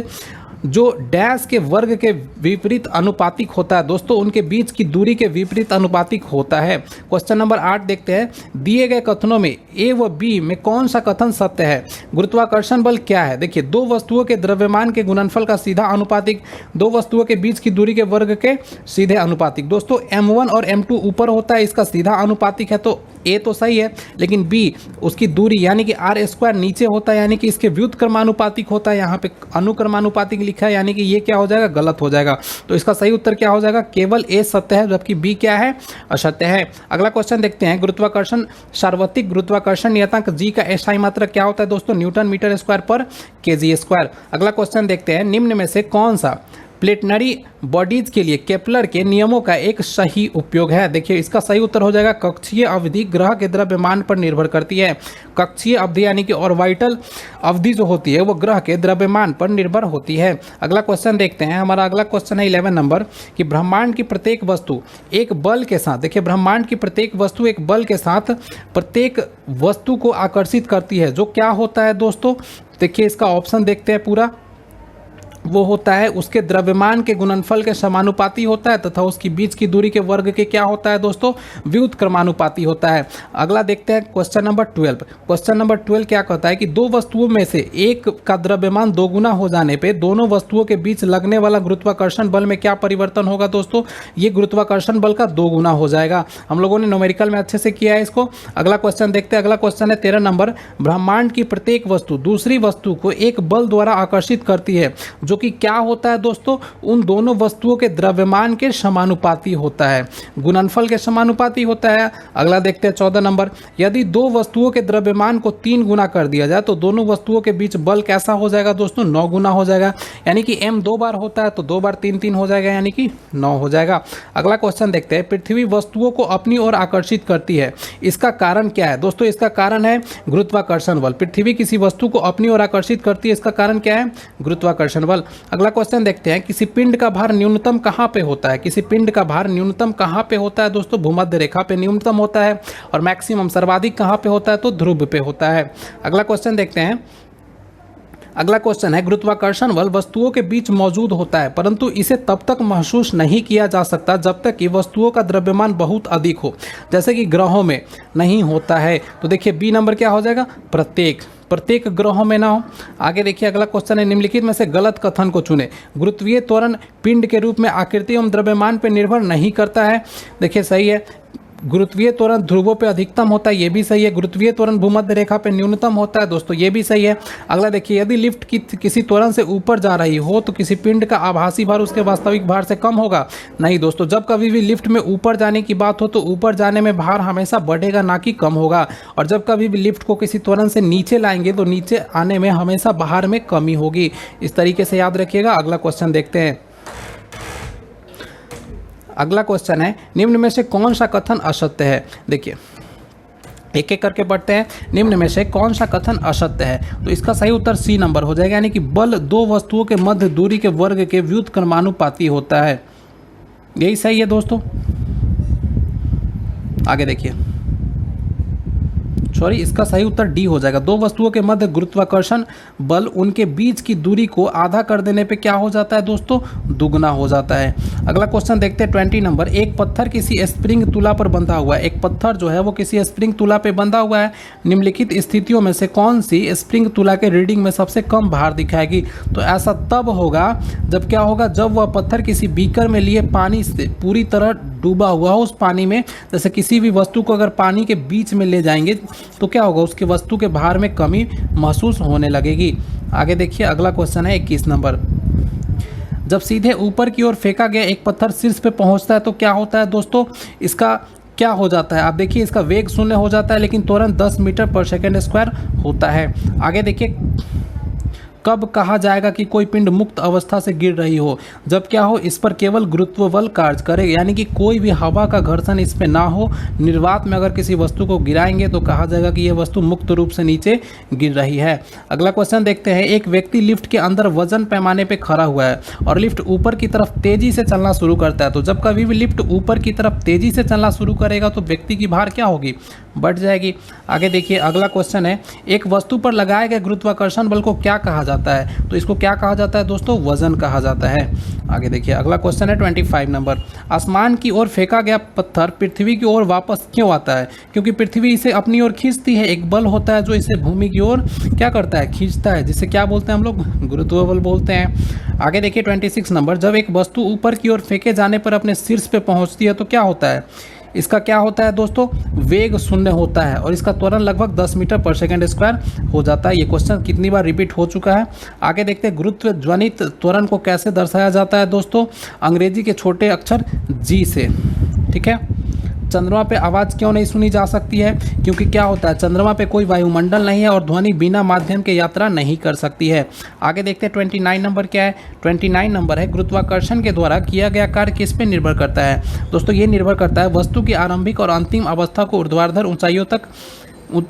जो डैश के वर्ग के विपरीत अनुपातिक होता है। दोस्तों उनके बीच की दूरी के विपरीत अनुपातिक होता है। क्वेश्चन नंबर 8 देखते हैं, दिए गए कथनों में ए व बी में कौन सा कथन सत्य है। गुरुत्वाकर्षण बल क्या है, देखिए दो वस्तुओं के द्रव्यमान के गुणनफल का सीधा अनुपातिक, दो वस्तुओं के बीच की दूरी के वर्ग के सीधे अनुपातिक। दोस्तों m1 और m2 ऊपर होता है, इसका सीधा अनुपातिक है, तो ए तो सही है, लेकिन बी उसकी दूरी यानी कि आर स्क्वायर नीचे होता है, यानी कि इसके व्युत्क्रमानुपातिक होता है। यहाँ पे अनुक्रमानुपातिक लिखा है, यानी कि ये क्या हो जाएगा, गलत हो जाएगा। तो इसका सही उत्तर क्या हो जाएगा, केवल ए सत्य है, जबकि बी क्या है, असत्य है। अगला क्वेश्चन देखते हैं, गुरुत्वाकर्षण सार्वत्रिक गुरुत्वाकर्षण नियतांक जी का एसआई मात्रक क्या होता है दोस्तों, न्यूटन मीटर स्क्वायर पर केजी स्क्वायर। अगला क्वेश्चन देखते हैं, निम्न में से कौन सा प्लेटनरी बॉडीज के लिए केपलर के नियमों का एक सही उपयोग है। देखिए इसका सही उत्तर हो जाएगा कक्षीय अवधि ग्रह के द्रव्यमान पर निर्भर करती है। कक्षीय अवधि यानी कि ऑर्बिटल अवधि जो होती है वो ग्रह के द्रव्यमान पर निर्भर होती है। अगला क्वेश्चन देखते हैं। हमारा अगला क्वेश्चन है 11 नंबर कि ब्रह्मांड की प्रत्येक वस्तु एक बल के साथ, देखिए ब्रह्मांड की प्रत्येक वस्तु एक बल के साथ प्रत्येक वस्तु को आकर्षित करती है। जो क्या होता है दोस्तों, देखिए इसका ऑप्शन देखते हैं पूरा। वो होता है उसके द्रव्यमान के गुणनफल के समानुपाती होता है तथा उसकी बीच की दूरी के वर्ग के क्या होता है दोस्तों, व्युत्क्रमानुपाती होता है। अगला देखते हैं क्वेश्चन नंबर 12। क्वेश्चन नंबर 12 क्या कहता है कि दो वस्तुओं में से एक का द्रव्यमान दोगुना हो जाने पे दोनों वस्तुओं के बीच लगने वाला गुरुत्वाकर्षण बल में क्या परिवर्तन होगा दोस्तों, ये गुरुत्वाकर्षण बल का दोगुना हो जाएगा। हम लोगों ने न्यूमेरिकल में अच्छे से किया है इसको। अगला क्वेश्चन देखते हैं। अगला क्वेश्चन है 13 नंबर, ब्रह्मांड की प्रत्येक वस्तु दूसरी वस्तु को एक बल द्वारा आकर्षित करती है जो कि क्या होता है दोस्तों, उन दोनों वस्तुओं के द्रव्यमान के समानुपाती होता है, गुणनफल के समानुपाती होता है। अगला देखते हैं 14 नंबर, यदि दो वस्तुओं के द्रव्यमान को 3 गुना कर दिया जाए तो दोनों वस्तुओं के बीच बल कैसा हो जाएगा दोस्तों, 9 गुना हो जाएगा। यानी कि m 2 बार होता है तो 2 बार 3 3 हो जाएगा, यानी कि 9 हो जाएगा। अगला क्वेश्चन देखते हैं। पृथ्वी वस्तुओं को अपनी ओर आकर्षित करती है, इसका कारण क्या है दोस्तों, इसका कारण है गुरुत्वाकर्षण बल। पृथ्वी किसी वस्तु को अपनी ओर आकर्षित करती है, इसका कारण क्या है, गुरुत्वाकर्षण बल। अगला क्वेश्चन देखते हैं। किसी पिंड का भार न्यूनतम कहाँ पे होता है, किसी पिंड का भार न्यूनतम कहाँ पे होता है दोस्तों, भूमध्य रेखा पे न्यूनतम होता है। और मैक्सिमम सर्वाधिक कहाँ पे होता है, तो ध्रुव पे होता है। अगला क्वेश्चन देखते हैं। अगला क्वेश्चन है, गुरुत्वाकर्षण बल वस्तुओं के बीच मौजूद होता है परंतु इसे तब तक महसूस नहीं किया जा सकता जब तक कि वस्तुओं का द्रव्यमान बहुत अधिक हो, जैसे कि ग्रहों में नहीं होता है। तो देखिए बी नंबर क्या हो जाएगा, प्रत्येक ग्रहों में ना हो। आगे देखिए अगला क्वेश्चन है, निम्नलिखित में से गलत कथन को चुने। गुरुत्वीय त्वरण पिंड के रूप में आकृति एवं द्रव्यमान पर निर्भर नहीं करता है। देखिए सही है, गुरुत्वीय त्वरण ध्रुवों पे अधिकतम होता है, ये भी सही है। गुरुत्वीय त्वरण भूमध्य रेखा पे न्यूनतम होता है दोस्तों, ये भी सही है। अगला देखिए, यदि लिफ्ट किसी त्वरण से ऊपर जा रही हो तो किसी पिंड का आभासी भार उसके वास्तविक भार से कम होगा। नहीं दोस्तों, जब कभी भी लिफ्ट में ऊपर जाने की बात हो तो ऊपर जाने में भार हमेशा बढ़ेगा ना कि कम होगा, और जब कभी भी लिफ्ट को किसी त्वरण से नीचे लाएंगे तो नीचे आने में हमेशा भार में कमी होगी। इस तरीके से याद रखिएगा। अगला क्वेश्चन देखते हैं। अगला क्वेश्चन है, निम्न में से कौन सा कथन असत्य है। देखिए एक एक करके पढ़ते हैं। निम्न में से कौन सा कथन असत्य है, तो इसका सही उत्तर सी नंबर हो जाएगा, यानी कि बल दो वस्तुओं के मध्य दूरी के वर्ग के व्युत्क्रमानुपाती होता है। यही सही है दोस्तों। आगे देखिए, सॉरी, इसका सही उत्तर डी हो जाएगा। दो वस्तुओं के मध्य गुरुत्वाकर्षण बल उनके बीच की दूरी को आधा कर देने पे क्या हो जाता है दोस्तों, दुगना हो जाता है। अगला क्वेश्चन देखते हैं 20 नंबर। एक पत्थर किसी स्प्रिंग तुला पर बंधा हुआ है। एक पत्थर जो है वो किसी स्प्रिंग तुला पे बंधा हुआ है। निम्नलिखित स्थितियों में से कौन सी स्प्रिंग तुला के रीडिंग में सबसे कम भार दिखाएगी। तो ऐसा तब होगा जब क्या होगा, जब वह पत्थर किसी बीकर में लिए पानी से पूरी तरह डूबा हुआ हो। उस पानी में जैसे किसी भी वस्तु को अगर पानी के बीच में ले जाएंगे तो क्या होगा, उसके वस्तु के भार में कमी महसूस होने लगेगी। आगे देखिए अगला क्वेश्चन है 21 नंबर। जब सीधे ऊपर की ओर फेंका गया एक पत्थर शीर्ष पे पहुंचता है तो क्या होता है दोस्तों, इसका क्या हो जाता है। आप देखिए इसका वेग 0 हो जाता है लेकिन त्वरण 10 मीटर पर सेकेंड स्क्वायर होता है। आगे देखिए, कब कहा जाएगा कि कोई पिंड मुक्त अवस्था से गिर रही हो, जब क्या हो, इस पर केवल गुरुत्व बल कार्य करे, यानी कि कोई भी हवा का घर्षण इस पे ना हो। निर्वात में अगर किसी वस्तु को गिराएंगे तो कहा जाएगा कि यह वस्तु मुक्त रूप से नीचे गिर रही है। अगला क्वेश्चन देखते हैं। एक व्यक्ति लिफ्ट के अंदर वजन पैमाने पे खड़ा हुआ है और लिफ्ट ऊपर की तरफ तेजी से चलना शुरू करता है। तो जब कभी भी लिफ्ट ऊपर की तरफ तेजी से चलना शुरू करेगा तो व्यक्ति की भार क्या होगी, बढ़ जाएगी। आगे देखिए अगला क्वेश्चन है, एक वस्तु पर लगाए गए गुरुत्वाकर्षण बल को क्या कहा जाता है। तो इसको क्या कहा जाता है दोस्तों, वजन कहा जाता है। आगे देखिए अगला क्वेश्चन है 25 नंबर। आसमान की ओर फेंका गया पत्थर पृथ्वी की ओर वापस क्यों आता है। क्योंकि पृथ्वी इसे अपनी ओर खींचती है। एक बल होता है जो इसे भूमि की ओर क्या करता है, खींचता है, जिसे क्या बोलते हैं हम लोग, गुरुत्व बल बोलते हैं। आगे देखिए 26 नंबर। जब एक वस्तु ऊपर की ओर फेंके जाने पर अपने शीर्ष पे पहुंचती है तो क्या होता है, इसका क्या होता है दोस्तों, वेग 0 होता है और इसका त्वरण लगभग 10 मीटर पर सेकेंड स्क्वायर हो जाता है। ये क्वेश्चन कितनी बार रिपीट हो चुका है। आगे देखते हैं, गुरुत्व जनित त्वरण को कैसे दर्शाया जाता है दोस्तों, अंग्रेजी के छोटे अक्षर जी से। ठीक है, चंद्रमा पे आवाज़ क्यों नहीं सुनी जा सकती है? क्योंकि क्या होता है, चंद्रमा पे कोई वायुमंडल नहीं है और ध्वनि बिना माध्यम के यात्रा नहीं कर सकती है। आगे देखते हैं 29 नंबर क्या है। 29 नंबर है गुरुत्वाकर्षण के द्वारा किया गया कार्य किस पे निर्भर करता है? दोस्तों ये निर्भर करता है वस्तु की आरंभिक और अंतिम अवस्था को ऊर्ध्वाधर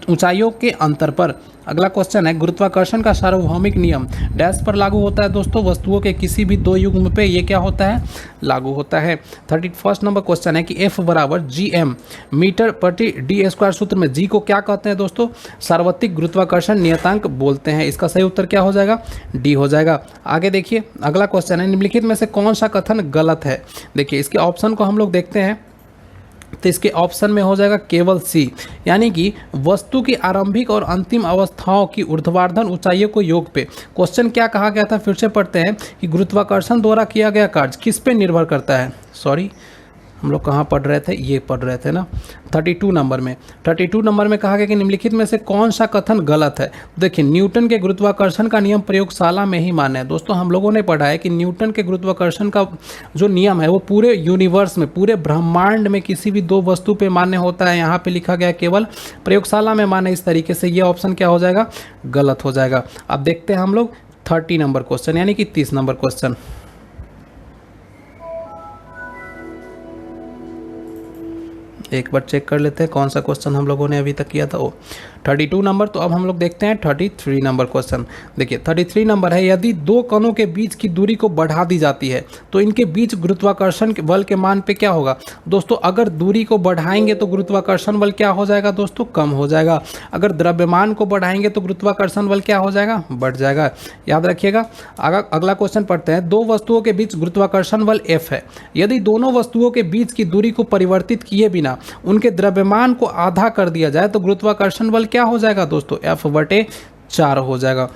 ऊंचाइयों के अंतर पर। अगला क्वेश्चन है गुरुत्वाकर्षण का सार्वभौमिक नियम डैश पर लागू होता है? दोस्तों वस्तुओं के किसी भी दो युग्म पे ये क्या होता है, लागू होता है। 31 नंबर क्वेश्चन है कि F बराबर GM मीटर प्रति d स्क्वायर सूत्र में G को क्या कहते हैं? दोस्तों सार्वत्रिक गुरुत्वाकर्षण नियतांक बोलते हैं। इसका सही उत्तर क्या हो जाएगा, D हो जाएगा। आगे देखिए अगला क्वेश्चन है निम्नलिखित में से कौन सा कथन गलत है? देखिए इसके ऑप्शन को हम लोग देखते हैं तो इसके ऑप्शन में हो जाएगा केवल सी, यानी कि वस्तु की आरंभिक और अंतिम अवस्थाओं की ऊर्ध्वाधर ऊंचाइयों को योग पे। क्वेश्चन क्या कहा गया था, फिर से पढ़ते हैं कि गुरुत्वाकर्षण द्वारा किया गया कार्य किस पे निर्भर करता है। सॉरी हम लोग कहाँ पढ़ रहे थे, ये पढ़ रहे थे ना 32 नंबर में। 32 नंबर में कहा गया कि निम्नलिखित में से कौन सा कथन गलत है। देखिए न्यूटन के गुरुत्वाकर्षण का नियम प्रयोगशाला में ही मान्य है। दोस्तों हम लोगों ने पढ़ा है कि न्यूटन के गुरुत्वाकर्षण का जो नियम है वो पूरे यूनिवर्स में, पूरे ब्रह्मांड में किसी भी दो वस्तु पे मान्य होता है। यहाँ पे लिखा गया केवल प्रयोगशाला में मान्य। इस तरीके से ये ऑप्शन क्या हो जाएगा, गलत हो जाएगा। अब देखते हैं हम लोग 30 नंबर क्वेश्चन यानी कि 30 नंबर क्वेश्चन। एक बार चेक कर लेते हैं कौन सा क्वेश्चन हम लोगों ने अभी तक किया था। वो 32 नंबर। तो अब हम लोग देखते हैं 33 नंबर क्वेश्चन। देखिए 33 नंबर है यदि दो कणों के बीच की दूरी को बढ़ा दी जाती है तो इनके बीच गुरुत्वाकर्षण बल के मान पे क्या होगा? दोस्तों अगर दूरी को बढ़ाएंगे तो गुरुत्वाकर्षण बल क्या हो जाएगा दोस्तों, कम हो जाएगा। अगर द्रव्यमान को बढ़ाएंगे तो गुरुत्वाकर्षण बल क्या हो जाएगा, बढ़ जाएगा। याद रखिएगा। अगला क्वेश्चन पढ़ते हैं। दो वस्तुओं के बीच गुरुत्वाकर्षण बल F है। यदि दोनों वस्तुओं के बीच की दूरी को परिवर्तित किए बिना उनके द्रव्यमान को आधा कर दिया जाए तो गुरुत्वाकर्षण बल क्या हो जाएगा दोस्तों, F/4 हो जाएगा।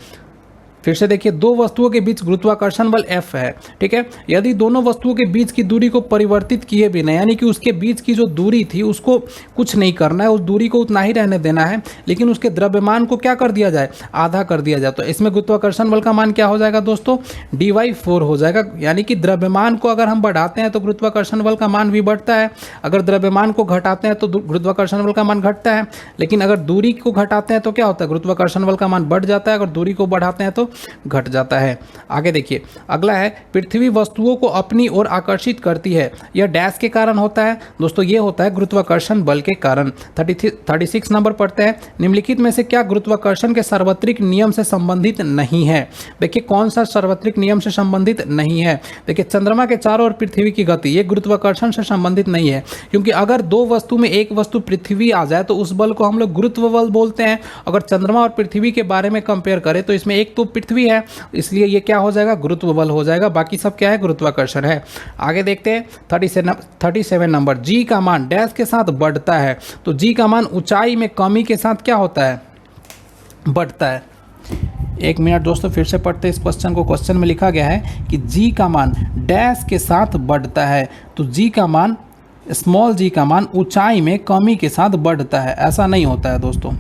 फिर से देखिए दो वस्तुओं के बीच गुरुत्वाकर्षण बल F है, ठीक है। यदि दोनों वस्तुओं के बीच की दूरी को परिवर्तित किए बिना, यानी कि उसके बीच की जो दूरी थी उसको कुछ नहीं करना है, उस दूरी को उतना ही रहने देना है, लेकिन उसके द्रव्यमान को क्या कर दिया जाए, आधा कर दिया जाए, तो इसमें गुरुत्वाकर्षण बल का मान क्या हो जाएगा दोस्तों, dy/4 हो जाएगा। यानी कि द्रव्यमान को अगर हम बढ़ाते हैं तो गुरुत्वाकर्षण बल का मान भी बढ़ता है, अगर द्रव्यमान को घटाते हैं तो गुरुत्वाकर्षण बल का मान घटता है। लेकिन अगर दूरी को घटाते हैं तो क्या होता है, गुरुत्वाकर्षण बल का मान बढ़ जाता है, अगर दूरी को बढ़ाते हैं तो घट जाता है। आगे देखिए अगला है पृथ्वी वस्तुओं को अपनी ओर आकर्षित करती है, यह डैश के कारण होता है दोस्तों, ये होता है गुरुत्वाकर्षण बल के कारण। 36 नंबर पढ़ते हैं। निम्नलिखित में से क्या गुरुत्वाकर्षण के सार्वत्रिक नियम से संबंधित नहीं है। देखिए कौन सा सार्वत्रिक नियम से संबंधित नहीं है। देखिए चंद्रमा के चारों ओर पृथ्वी की गति ये गुरुत्वाकर्षण से संबंधित नहीं है, क्योंकि अगर दो वस्तु में एक वस्तु पृथ्वी आ जाए तो उस बल को हम लोग गुरुत्व बल बोलते हैं। अगर चंद्रमा और पृथ्वी के बारे में कंपेयर करें तो इसमें एक तो पृथ्वी है, इसलिए ये क्या हो जाएगा, गुरुत्व बल हो जाएगा, बाकी सब क्या है, गुरुत्वाकर्षण है। आगे देखते हैं 37 नंबर। जी का मान डैश के साथ बढ़ता है, तो जी का मान ऊंचाई में कमी के साथ क्या होता है, बढ़ता है। एक मिनट दोस्तों फिर से पढ़ते हैं इस क्वेश्चन को। क्वेश्चन में लिखा गया है कि जी का मान डैश के साथ बढ़ता है, तो जी का मान स्मॉल जी का मान ऊंचाई में कमी के साथ बढ़ता है, ऐसा नहीं होता है दोस्तों।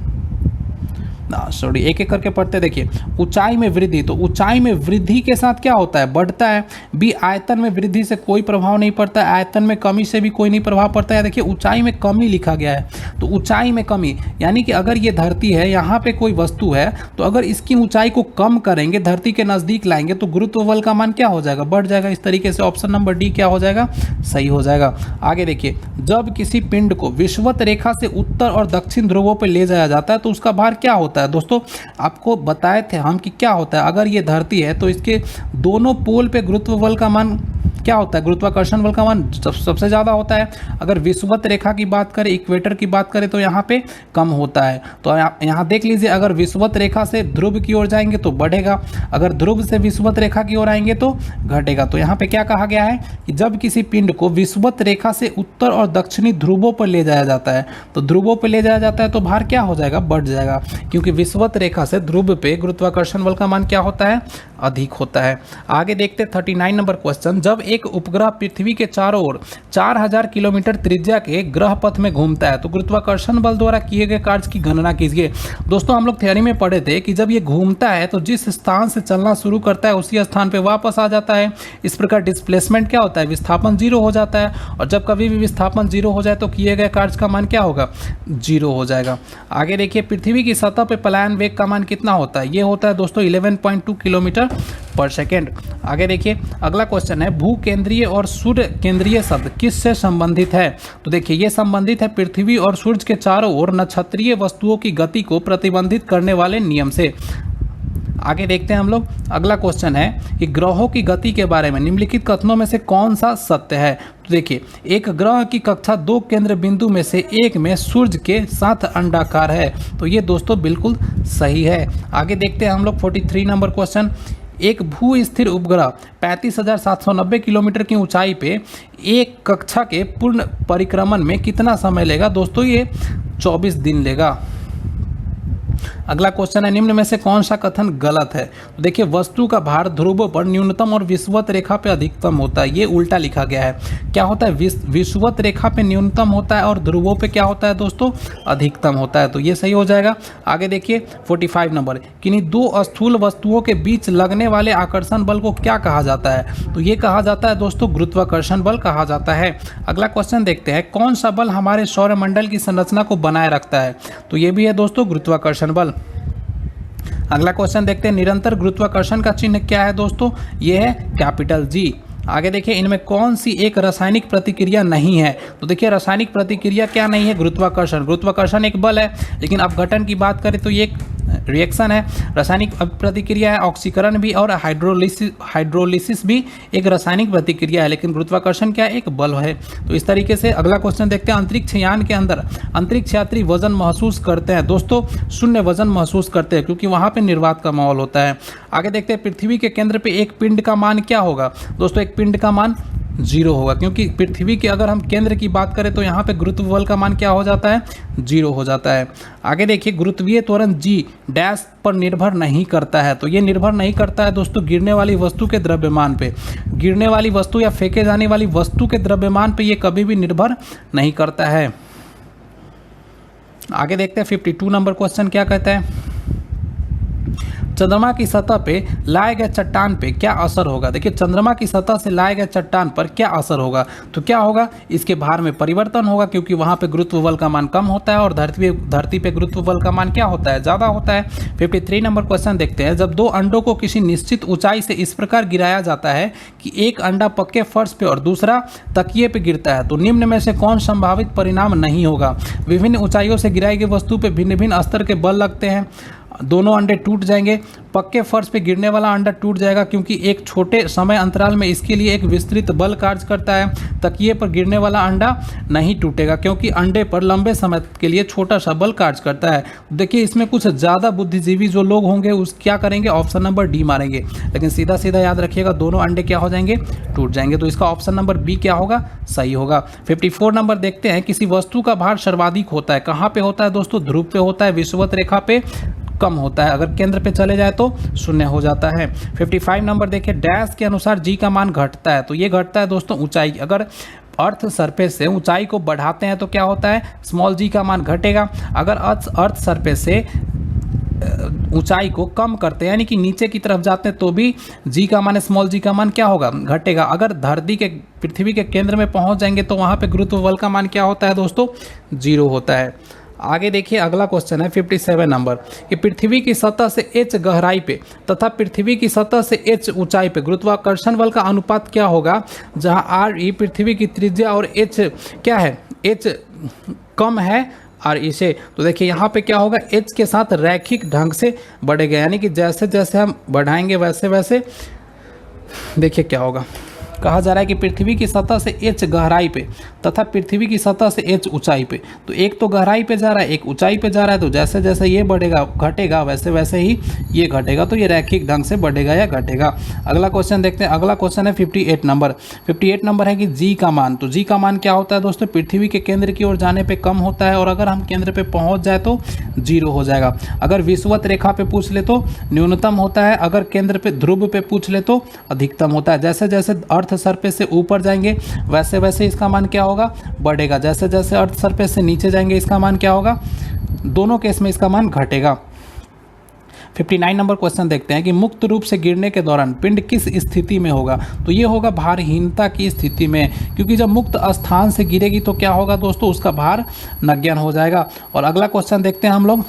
सॉरी एक एक करके पढ़ते। देखिए ऊंचाई में वृद्धि, तो ऊंचाई में वृद्धि के साथ क्या होता है, बढ़ता है। बी आयतन में वृद्धि से कोई प्रभाव नहीं पड़ता है, आयतन में कमी से भी कोई नहीं प्रभाव पड़ता है। देखिए ऊंचाई में कमी लिखा गया है, तो ऊंचाई में कमी यानी कि अगर ये धरती है, यहाँ पे कोई वस्तु है, तो अगर इसकी ऊंचाई को कम करेंगे, धरती के नजदीक लाएंगे तो गुरुत्व बल का मान क्या हो जाएगा, बढ़ जाएगा। इस तरीके से ऑप्शन नंबर डी क्या हो जाएगा, सही हो जाएगा। आगे देखिए जब किसी पिंड को विषुवत रेखा से उत्तर और दक्षिण ध्रुवों पर ले जाया जाता है तो उसका भार क्या होता है। दोस्तों आपको बताए थे हम कि क्या होता है, अगर ये धरती है तो इसके दोनों पोल पे गुरुत्व बल का मान क्या होता है, गुरुत्वाकर्षण बल का मान सबसे ज़्यादा होता है। अगर विषुवत रेखा की बात करें, इक्वेटर की बात करें, तो यहाँ पे कम होता है। तो यहाँ देख लीजिए, अगर विषुवत रेखा से ध्रुव की ओर जाएंगे तो बढ़ेगा, अगर ध्रुव से विषुवत रेखा की ओर आएंगे तो घटेगा। तो यहाँ पे क्या कहा गया है कि जब किसी पिंड को विषुवत रेखा से उत्तर और दक्षिणी ध्रुवों पर ले जाया जाता है, तो ध्रुवों पर ले जाया जाता है तो भार क्या हो जाएगा, बढ़ जाएगा, क्योंकि विषुवत रेखा से ध्रुव पे गुरुत्वाकर्षण बल का मान क्या होता है, अधिक होता है। आगे देखते 39 नंबर क्वेश्चन। जब एक उपग्रह पृथ्वी के चारों ओर 4000 किलोमीटर त्रिज्या के ग्रह पथ में घूमता है तो गुरुत्वाकर्षण बल द्वारा किए गए कार्य की गणना कीजिए। दोस्तों हम लोग थ्योरी में पढ़े थे कि जब ये घूमता है तो जिस स्थान से चलना शुरू करता है उसी स्थान पे वापस आ जाता है। इस प्रकार डिस्प्लेसमेंट क्या होता है, विस्थापन 0 हो जाता है, और जब कभी भी विस्थापन 0 हो जाए तो किए गए कार्य का मान क्या होगा, 0 हो जाएगा। आगे देखिए, पृथ्वी की सतह पे पलायन वेग का मान कितना होता है, ये होता है दोस्तों 11.2 किलोमीटर पर सेकेंड। आगे देखिए, अगला क्वेश्चन है, भू केंद्रीय और सूर्य केंद्रीय शब्द किससे संबंधित है। तो देखिए ये संबंधित है पृथ्वी और सूर्य के चारों ओर नक्षत्रीय वस्तुओं की गति को प्रतिबंधित करने वाले नियम से। आगे देखते हैं हम लोग, अगला क्वेश्चन है कि ग्रहों की गति के बारे में निम्नलिखित कथनों में से कौन सा सत्य है। तो देखिए, एक ग्रह की कक्षा 2 केंद्र बिंदु में से एक में सूर्य के साथ अंडाकार है, तो ये दोस्तों बिल्कुल सही है। आगे देखते हैं हम लोग 43 नंबर क्वेश्चन, एक भू स्थिर उपग्रह 35,790 किलोमीटर की ऊंचाई पे एक कक्षा के पूर्ण परिक्रमण में कितना समय लेगा। दोस्तों ये 24 दिन लेगा। अगला क्वेश्चन है, निम्न में से कौन सा कथन गलत है। तो देखिए, वस्तु का भार ध्रुवों पर न्यूनतम और विषुवत रेखा पे अधिकतम होता है, ये उल्टा लिखा गया है। क्या होता है, विषुवत रेखा पे न्यूनतम होता है और ध्रुवों पे क्या होता है दोस्तों, अधिकतम होता है, तो ये सही हो जाएगा। आगे देखिए 45 नंबर, किन्हीं दो स्थूल वस्तुओं के बीच लगने वाले आकर्षण बल को क्या कहा जाता है। तो ये कहा जाता है दोस्तों गुरुत्वाकर्षण बल कहा जाता है। अगला क्वेश्चन देखते हैं, कौन सा बल हमारे सौरमंडल की संरचना को बनाए रखता है। तो ये भी है दोस्तों गुरुत्वाकर्षण बल। अगला क्वेश्चन देखते हैं, निरंतर गुरुत्वाकर्षण का चिन्ह क्या है दोस्तों, ये है कैपिटल जी। आगे देखिए, इनमें कौन सी एक रासायनिक प्रतिक्रिया नहीं है। तो देखिए, रासायनिक प्रतिक्रिया क्या नहीं है, गुरुत्वाकर्षण। गुरुत्वाकर्षण एक बल है, लेकिन अपघटन की बात करें तो ये एक रिएक्शन है। रासायनिक प्रतिक्रिया है ऑक्सीकरण भी, और हाइड्रोलिसिस भी एक रासायनिक प्रतिक्रिया है, लेकिन गुरुत्वाकर्षण क्या है, एक बल है। तो इस तरीके से अगला क्वेश्चन देखते हैं, अंतरिक्ष यान के अंदर अंतरिक्ष यात्री वजन महसूस करते हैं। दोस्तों शून्य वजन महसूस करते हैं, क्योंकि वहां पे निर्वात का माहौल होता है। आगे देखते हैं, पृथ्वी के केंद्र पे एक पिंड का मान क्या होगा। दोस्तों एक पिंड का मान 0 होगा, क्योंकि पृथ्वी के अगर हम केंद्र की बात करें तो यहाँ पे गुरुत्व बल का मान क्या हो जाता है, 0 हो जाता है। आगे देखिए, गुरुत्वीय त्वरण G डैश पर निर्भर नहीं करता है। तो ये निर्भर नहीं करता है दोस्तों गिरने वाली वस्तु के द्रव्यमान पे। गिरने वाली वस्तु या फेंके जाने वाली वस्तु के द्रव्यमान पे ये कभी भी निर्भर नहीं करता है। आगे देखते हैं 52 नंबर क्वेश्चन क्या कहता है, चंद्रमा की सतह पे लाए गए चट्टान पे क्या असर होगा। देखिए, चंद्रमा की सतह से लाए गए चट्टान पर क्या असर होगा। तो क्या होगा, इसके भार में परिवर्तन होगा, क्योंकि वहां पे गुरुत्व बल का मान कम होता है और धरती पे गुरुत्व बल का मान क्या होता है, ज्यादा होता है। 53 नंबर क्वेश्चन देखते हैं, जब दो अंडों को किसी निश्चित ऊंचाई से इस प्रकार गिराया जाता है कि एक अंडा पक्के फर्श पे और दूसरा तकिए पे गिरता है, तो निम्न में से कौन संभावित परिणाम नहीं होगा। विभिन्न ऊंचाइयों से गिराई गई वस्तु पे भिन्न भिन्न स्तर के बल लगते हैं, दोनों अंडे टूट जाएंगे। पक्के फर्श पे गिरने वाला अंडा टूट जाएगा, क्योंकि एक छोटे समय अंतराल में इसके लिए एक विस्तृत बल कार्य करता है। तकिए पर गिरने वाला अंडा नहीं टूटेगा, क्योंकि अंडे पर लंबे समय के लिए छोटा सा बल कार्य करता है। देखिए, इसमें कुछ ज़्यादा बुद्धिजीवी जो लोग होंगे उस क्या करेंगे, ऑप्शन नंबर डी मारेंगे, लेकिन सीधा सीधा याद रखिएगा दोनों अंडे क्या हो जाएंगे, टूट जाएंगे। तो इसका ऑप्शन नंबर बी क्या होगा, सही होगा। 54 नंबर देखते हैं, किसी वस्तु का भार सर्वाधिक होता है, कहाँ पे होता है दोस्तों, ध्रुव पे होता है, विषुवत रेखा पे कम होता है, अगर केंद्र पे चले जाए तो 0 हो जाता है। 55 नंबर देखिए, डैश के अनुसार जी का मान घटता है। तो ये घटता है दोस्तों ऊंचाई, अगर अर्थ सरफेस से ऊंचाई को बढ़ाते हैं तो क्या होता है, स्मॉल जी का मान घटेगा। अगर अर्थ सरफेस से ऊंचाई को कम करते हैं, यानी कि नीचे की तरफ जाते हैं, तो भी जी का मान, स्मॉल जी का मान क्या होगा, घटेगा। अगर पृथ्वी के केंद्र में पहुंच जाएंगे तो वहां पे गुरुत्व बल का मान क्या होता है दोस्तों, 0 होता है। आगे देखिए, अगला क्वेश्चन है 57 नंबर, कि पृथ्वी की सतह से h गहराई पे तथा पृथ्वी की सतह से h ऊंचाई पे गुरुत्वाकर्षण बल का अनुपात क्या होगा, जहां r पृथ्वी की त्रिज्या और h क्या है, h कम है और इसे। तो देखिए यहाँ पे क्या होगा, h के साथ रैखिक ढंग से बढ़ेगा, यानी कि जैसे जैसे हम बढ़ाएंगे वैसे वैसे देखिए क्या होगा। कहा जा रहा है कि पृथ्वी की सतह से h गहराई पे तथा पृथ्वी की सतह से h ऊंचाई पे, तो एक तो गहराई पे जा रहा है, एक ऊंचाई पे जा रहा है, तो जैसे जैसे ये बढ़ेगा घटेगा वैसे वैसे ही ये घटेगा, तो ये रैखिक ढंग से बढ़ेगा या घटेगा। अगला क्वेश्चन देखते हैं, अगला क्वेश्चन है 58 नंबर। 58 नंबर है कि जी का मान, तो जी का मान क्या होता है दोस्तों, पृथ्वी के केंद्र की ओर जाने पर कम होता है, और अगर हम केंद्र पर पहुँच जाए तो 0 हो जाएगा। अगर विषुवत रेखा पे पूछ ले तो न्यूनतम होता है, अगर केंद्र पे ध्रुव पे पूछ ले तो अधिकतम होता है। जैसे जैसे अर्थ अर्थ सरफेस से ऊपर जाएंगे वैसे वैसे इसका मान क्या होगा, बढ़ेगा। जैसे जैसे अर्थ सरफेस से नीचे जाएंगे इसका मान क्या होगा, दोनों केस में इसका मान घटेगा। 59 नंबर क्वेश्चन देखते हैं कि मुक्त रूप से गिरने के दौरान पिंड किस स्थिति में होगा। तो ये होगा भारहीनता की स्थिति में, क्योंकि जब मुक्त स्थान से गिरेगी तो क्या होगा दोस्तों, उसका भार नगण्य हो जाएगा। और अगला क्वेश्चन देखते हैं हम लोग।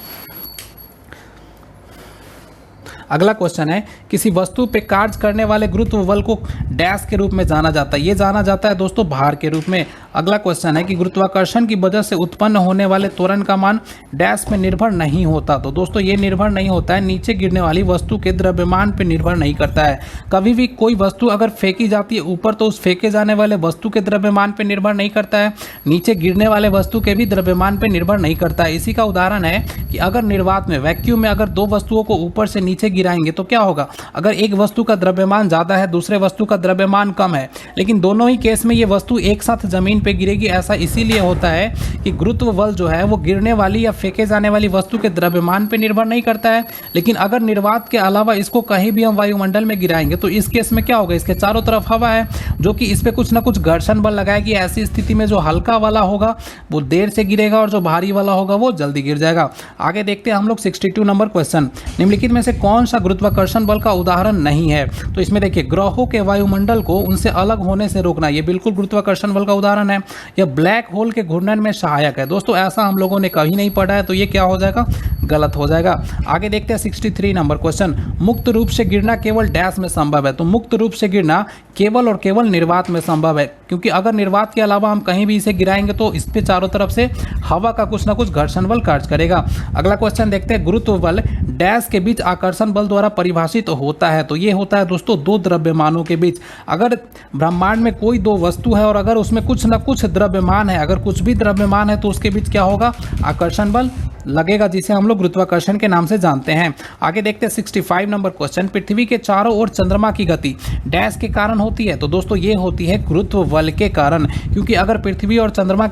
अगला क्वेश्चन है किसी वस्तु पे कार्य करने वाले गुरुत्व बल को डैश के रूप में जाना जाता है। ये जाना जाता है दोस्तों भार के रूप में। अगला क्वेश्चन है कि गुरुत्वाकर्षण की वजह से उत्पन्न होने वाले त्वरण का मान डैश में निर्भर नहीं होता। तो दोस्तों ये निर्भर नहीं होता है, नीचे गिरने वाली वस्तु के द्रव्यमान पर निर्भर नहीं करता है। कभी भी कोई वस्तु अगर फेंकी जाती है ऊपर तो उस फेंके जाने वाले वस्तु के द्रव्यमान पर निर्भर नहीं करता है, नीचे गिरने वाले वस्तु के भी द्रव्यमान पर निर्भर नहीं करता है। इसी का उदाहरण है कि अगर निर्वात में वैक्यूम में अगर दो वस्तुओं को ऊपर से नीचे गिराएंगे तो क्या होगा, अगर एक वस्तु का द्रव्यमान ज़्यादा है दूसरे वस्तु का द्रव्यमान कम है, लेकिन दोनों ही केस में ये वस्तु एक साथ जमीन पे गिरेगी। ऐसा इसीलिए होता है कि गुरुत्व बल जो है वो गिरने वाली या फेंके जाने वाली वस्तु के द्रव्यमान पे निर्भर नहीं करता है। लेकिन अगर निर्वात के अलावा इसको कहीं भी हम वायुमंडल में गिराएंगे तो इस केस में क्या होगा, इसके चारों तरफ हवा है जो कि इस पर कुछ ना कुछ घर्षण बल लगाएगी। ऐसी स्थिति में जो हल्का वाला होगा वो देर से गिरेगा और जो भारी वाला होगा वो जल्दी गिर जाएगा। आगे देखते हैं हम लोग 62 नंबर क्वेश्चन। निम्नलिखित में से कौन सा गुरुत्वाकर्षण बल का उदाहरण नहीं है। तो इसमें देखिए ग्रहों के वायुमंडल को उनसे अलग होने से रोकना, ये बिल्कुल गुरुत्वाकर्षण बल का उदाहरण है। यह ब्लैक होल के घूर्णन में सहायक है। दोस्तों ऐसा हम लोगों ने कभी नहीं पढ़ा है तो ये क्या हो जाएगा, गलत हो जाएगा। आगे देखते हैं 63 नंबर क्वेश्चन। मुक्त रूप से गिरना केवल डैश में संभव है। तो मुक्त रूप से गिरना केवल और केवल निर्वात में संभव है, क्योंकि अगर निर्वात के अलावा हम कहीं भी इसे गिराएंगे तो इस पे चारों तरफ से हवा का कुछ ना कुछ घर्षण बल कार्य करेगा। अगला क्वेश्चन देखते हैं, गुरुत्व बल डैश के बीच आकर्षण बल द्वारा परिभाषित होता है। तो ये होता है दोस्तों दो द्रव्यमानों के बीच। अगर ब्रह्मांड में कोई दो वस्तु है और अगर उसमें कुछ ना कुछ द्रव्यमान है, अगर कुछ भी द्रव्यमान है तो उसके बीच क्या होगा, आकर्षण बल लगेगा, जिसे हम लोग गुरुत्वाकर्षण के नाम से जानते हैं। आगे देखते हैं 65 नंबर क्वेश्चन। पृथ्वी के चारों ओर चंद्रमा की गति डैश के कारण होती है। तो दोस्तों ये होती है गुरुत्व बल के कारण, क्योंकि अगर पृथ्वी और चंद्रमा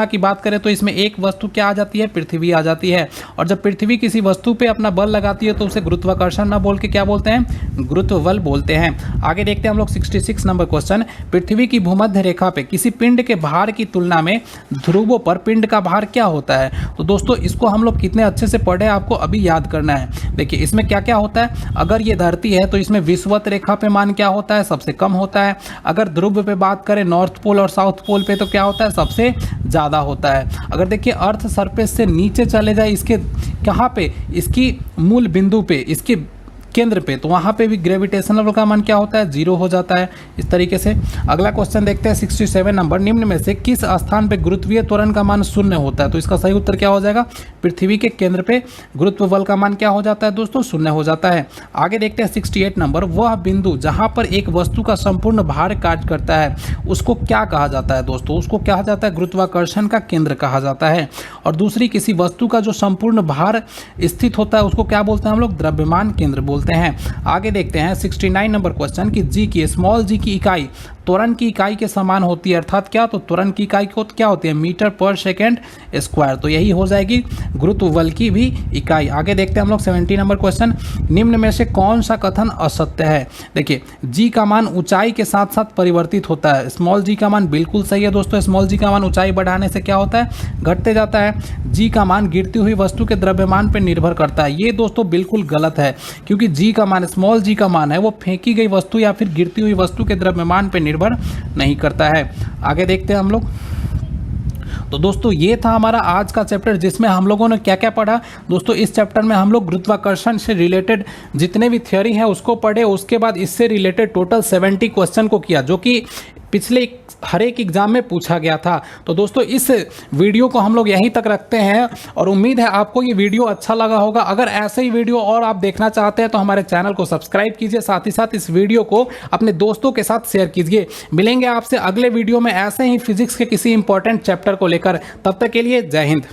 की बात करें तो इसमें एक वस्तु क्या आ जाती है, पृथ्वी आ जाती है। और जब पृथ्वी किसी वस्तु पे अपना बल लगाती है तो उसे गुरुत्वाकर्षण न बोल के क्या बोलते हैं, गुरुत्व बल बोलते हैं। आगे देखते हैं हम लोग 66 नंबर क्वेश्चन। पृथ्वी की भूमध्य रेखा पे किसी पिंड के भार की तुलना में ध्रुवों पर पिंड का भार क्या होता है। तो दोस्तों इसको हम लोग कितने अच्छे से पढ़े आपको अभी याद करना है। देखिए इसमें क्या क्या होता है, अगर ये धरती है तो इसमें विषुवत रेखा पे मान क्या होता है, सबसे कम होता है। अगर ध्रुव पे बात करें नॉर्थ पोल और साउथ पोल पे तो क्या होता है, सबसे ज़्यादा होता है। अगर देखिए अर्थ सरफेस से नीचे चले जाए इसके कहाँ पे, इसकी मूल बिंदु पे, इसके केंद्र पे, तो वहाँ पे भी ग्रेविटेशनल का मान क्या होता है, 0 हो जाता है इस तरीके से। अगला क्वेश्चन देखते हैं 67 नंबर। निम्न में से किस स्थान पे गुरुत्वीय त्वरण का मान 0 होता है। तो इसका सही उत्तर क्या हो जाएगा, पृथ्वी के केंद्र पे गुरुत्व बल का मान क्या हो जाता है दोस्तों, 0 हो जाता है। आगे देखते हैं 68 नंबर। वह बिंदु जहाँ पर एक वस्तु का संपूर्ण भार कार्य करता है उसको क्या कहा जाता है दोस्तों, उसको कहा जाता है गुरुत्वाकर्षण का केंद्र कहा जाता है। और दूसरी किसी वस्तु का जो संपूर्ण भार स्थित होता है उसको क्या बोलते हैं हम लोग, द्रव्यमान केंद्र बोलते हैं। आगे देखते हैं 69 नंबर क्वेश्चन कि जी की स्मॉल जी की इकाई त्वरण की इकाई के समान होती है, अर्थात क्या, तो त्वरण की इकाई को क्या होती है, मीटर पर सेकेंड स्क्वायर। तो यही हो जाएगी गुरुत्व बल की भी इकाई। आगे देखते हैं हम लोग 70 नंबर क्वेश्चन। निम्न में से कौन सा कथन असत्य है। देखिए जी का मान ऊंचाई के साथ साथ परिवर्तित होता है। स्मॉल जी का मान बिल्कुल सही है दोस्तों। स्मॉल जी का मान ऊंचाई बढ़ाने से क्या होता है, घटते जाता है। जी का मान गिरती हुई वस्तु के द्रव्यमान पर निर्भर करता है। ये दोस्तों बिल्कुल गलत है, क्योंकि जी का मान, स्मॉल जी का मान है वो फेंकी गई वस्तु या फिर गिरती हुई वस्तु के द्रव्यमान पर निर्भर नहीं करता है। आगे देखते हैं हम लोग। तो दोस्तों ये था हमारा आज का चैप्टर, जिसमें हम लोगों ने क्या क्या पढ़ा दोस्तों। इस चैप्टर में हम लोग गुरुत्वाकर्षण से रिलेटेड जितने भी थ्योरी है उसको पढ़े। उसके बाद इससे रिलेटेड टोटल 70 क्वेश्चन को किया, जो कि पिछले हर एक एग्जाम में पूछा गया था। तो दोस्तों इस वीडियो को हम लोग यहीं तक रखते हैं और उम्मीद है आपको ये वीडियो अच्छा लगा होगा। अगर ऐसे ही वीडियो और आप देखना चाहते हैं तो हमारे चैनल को सब्सक्राइब कीजिए, साथ ही साथ इस वीडियो को अपने दोस्तों के साथ शेयर कीजिए। मिलेंगे आपसे अगले वीडियो में ऐसे ही फिजिक्स के किसी इंपॉर्टेंट चैप्टर को लेकर। तब तक के लिए जय हिंद।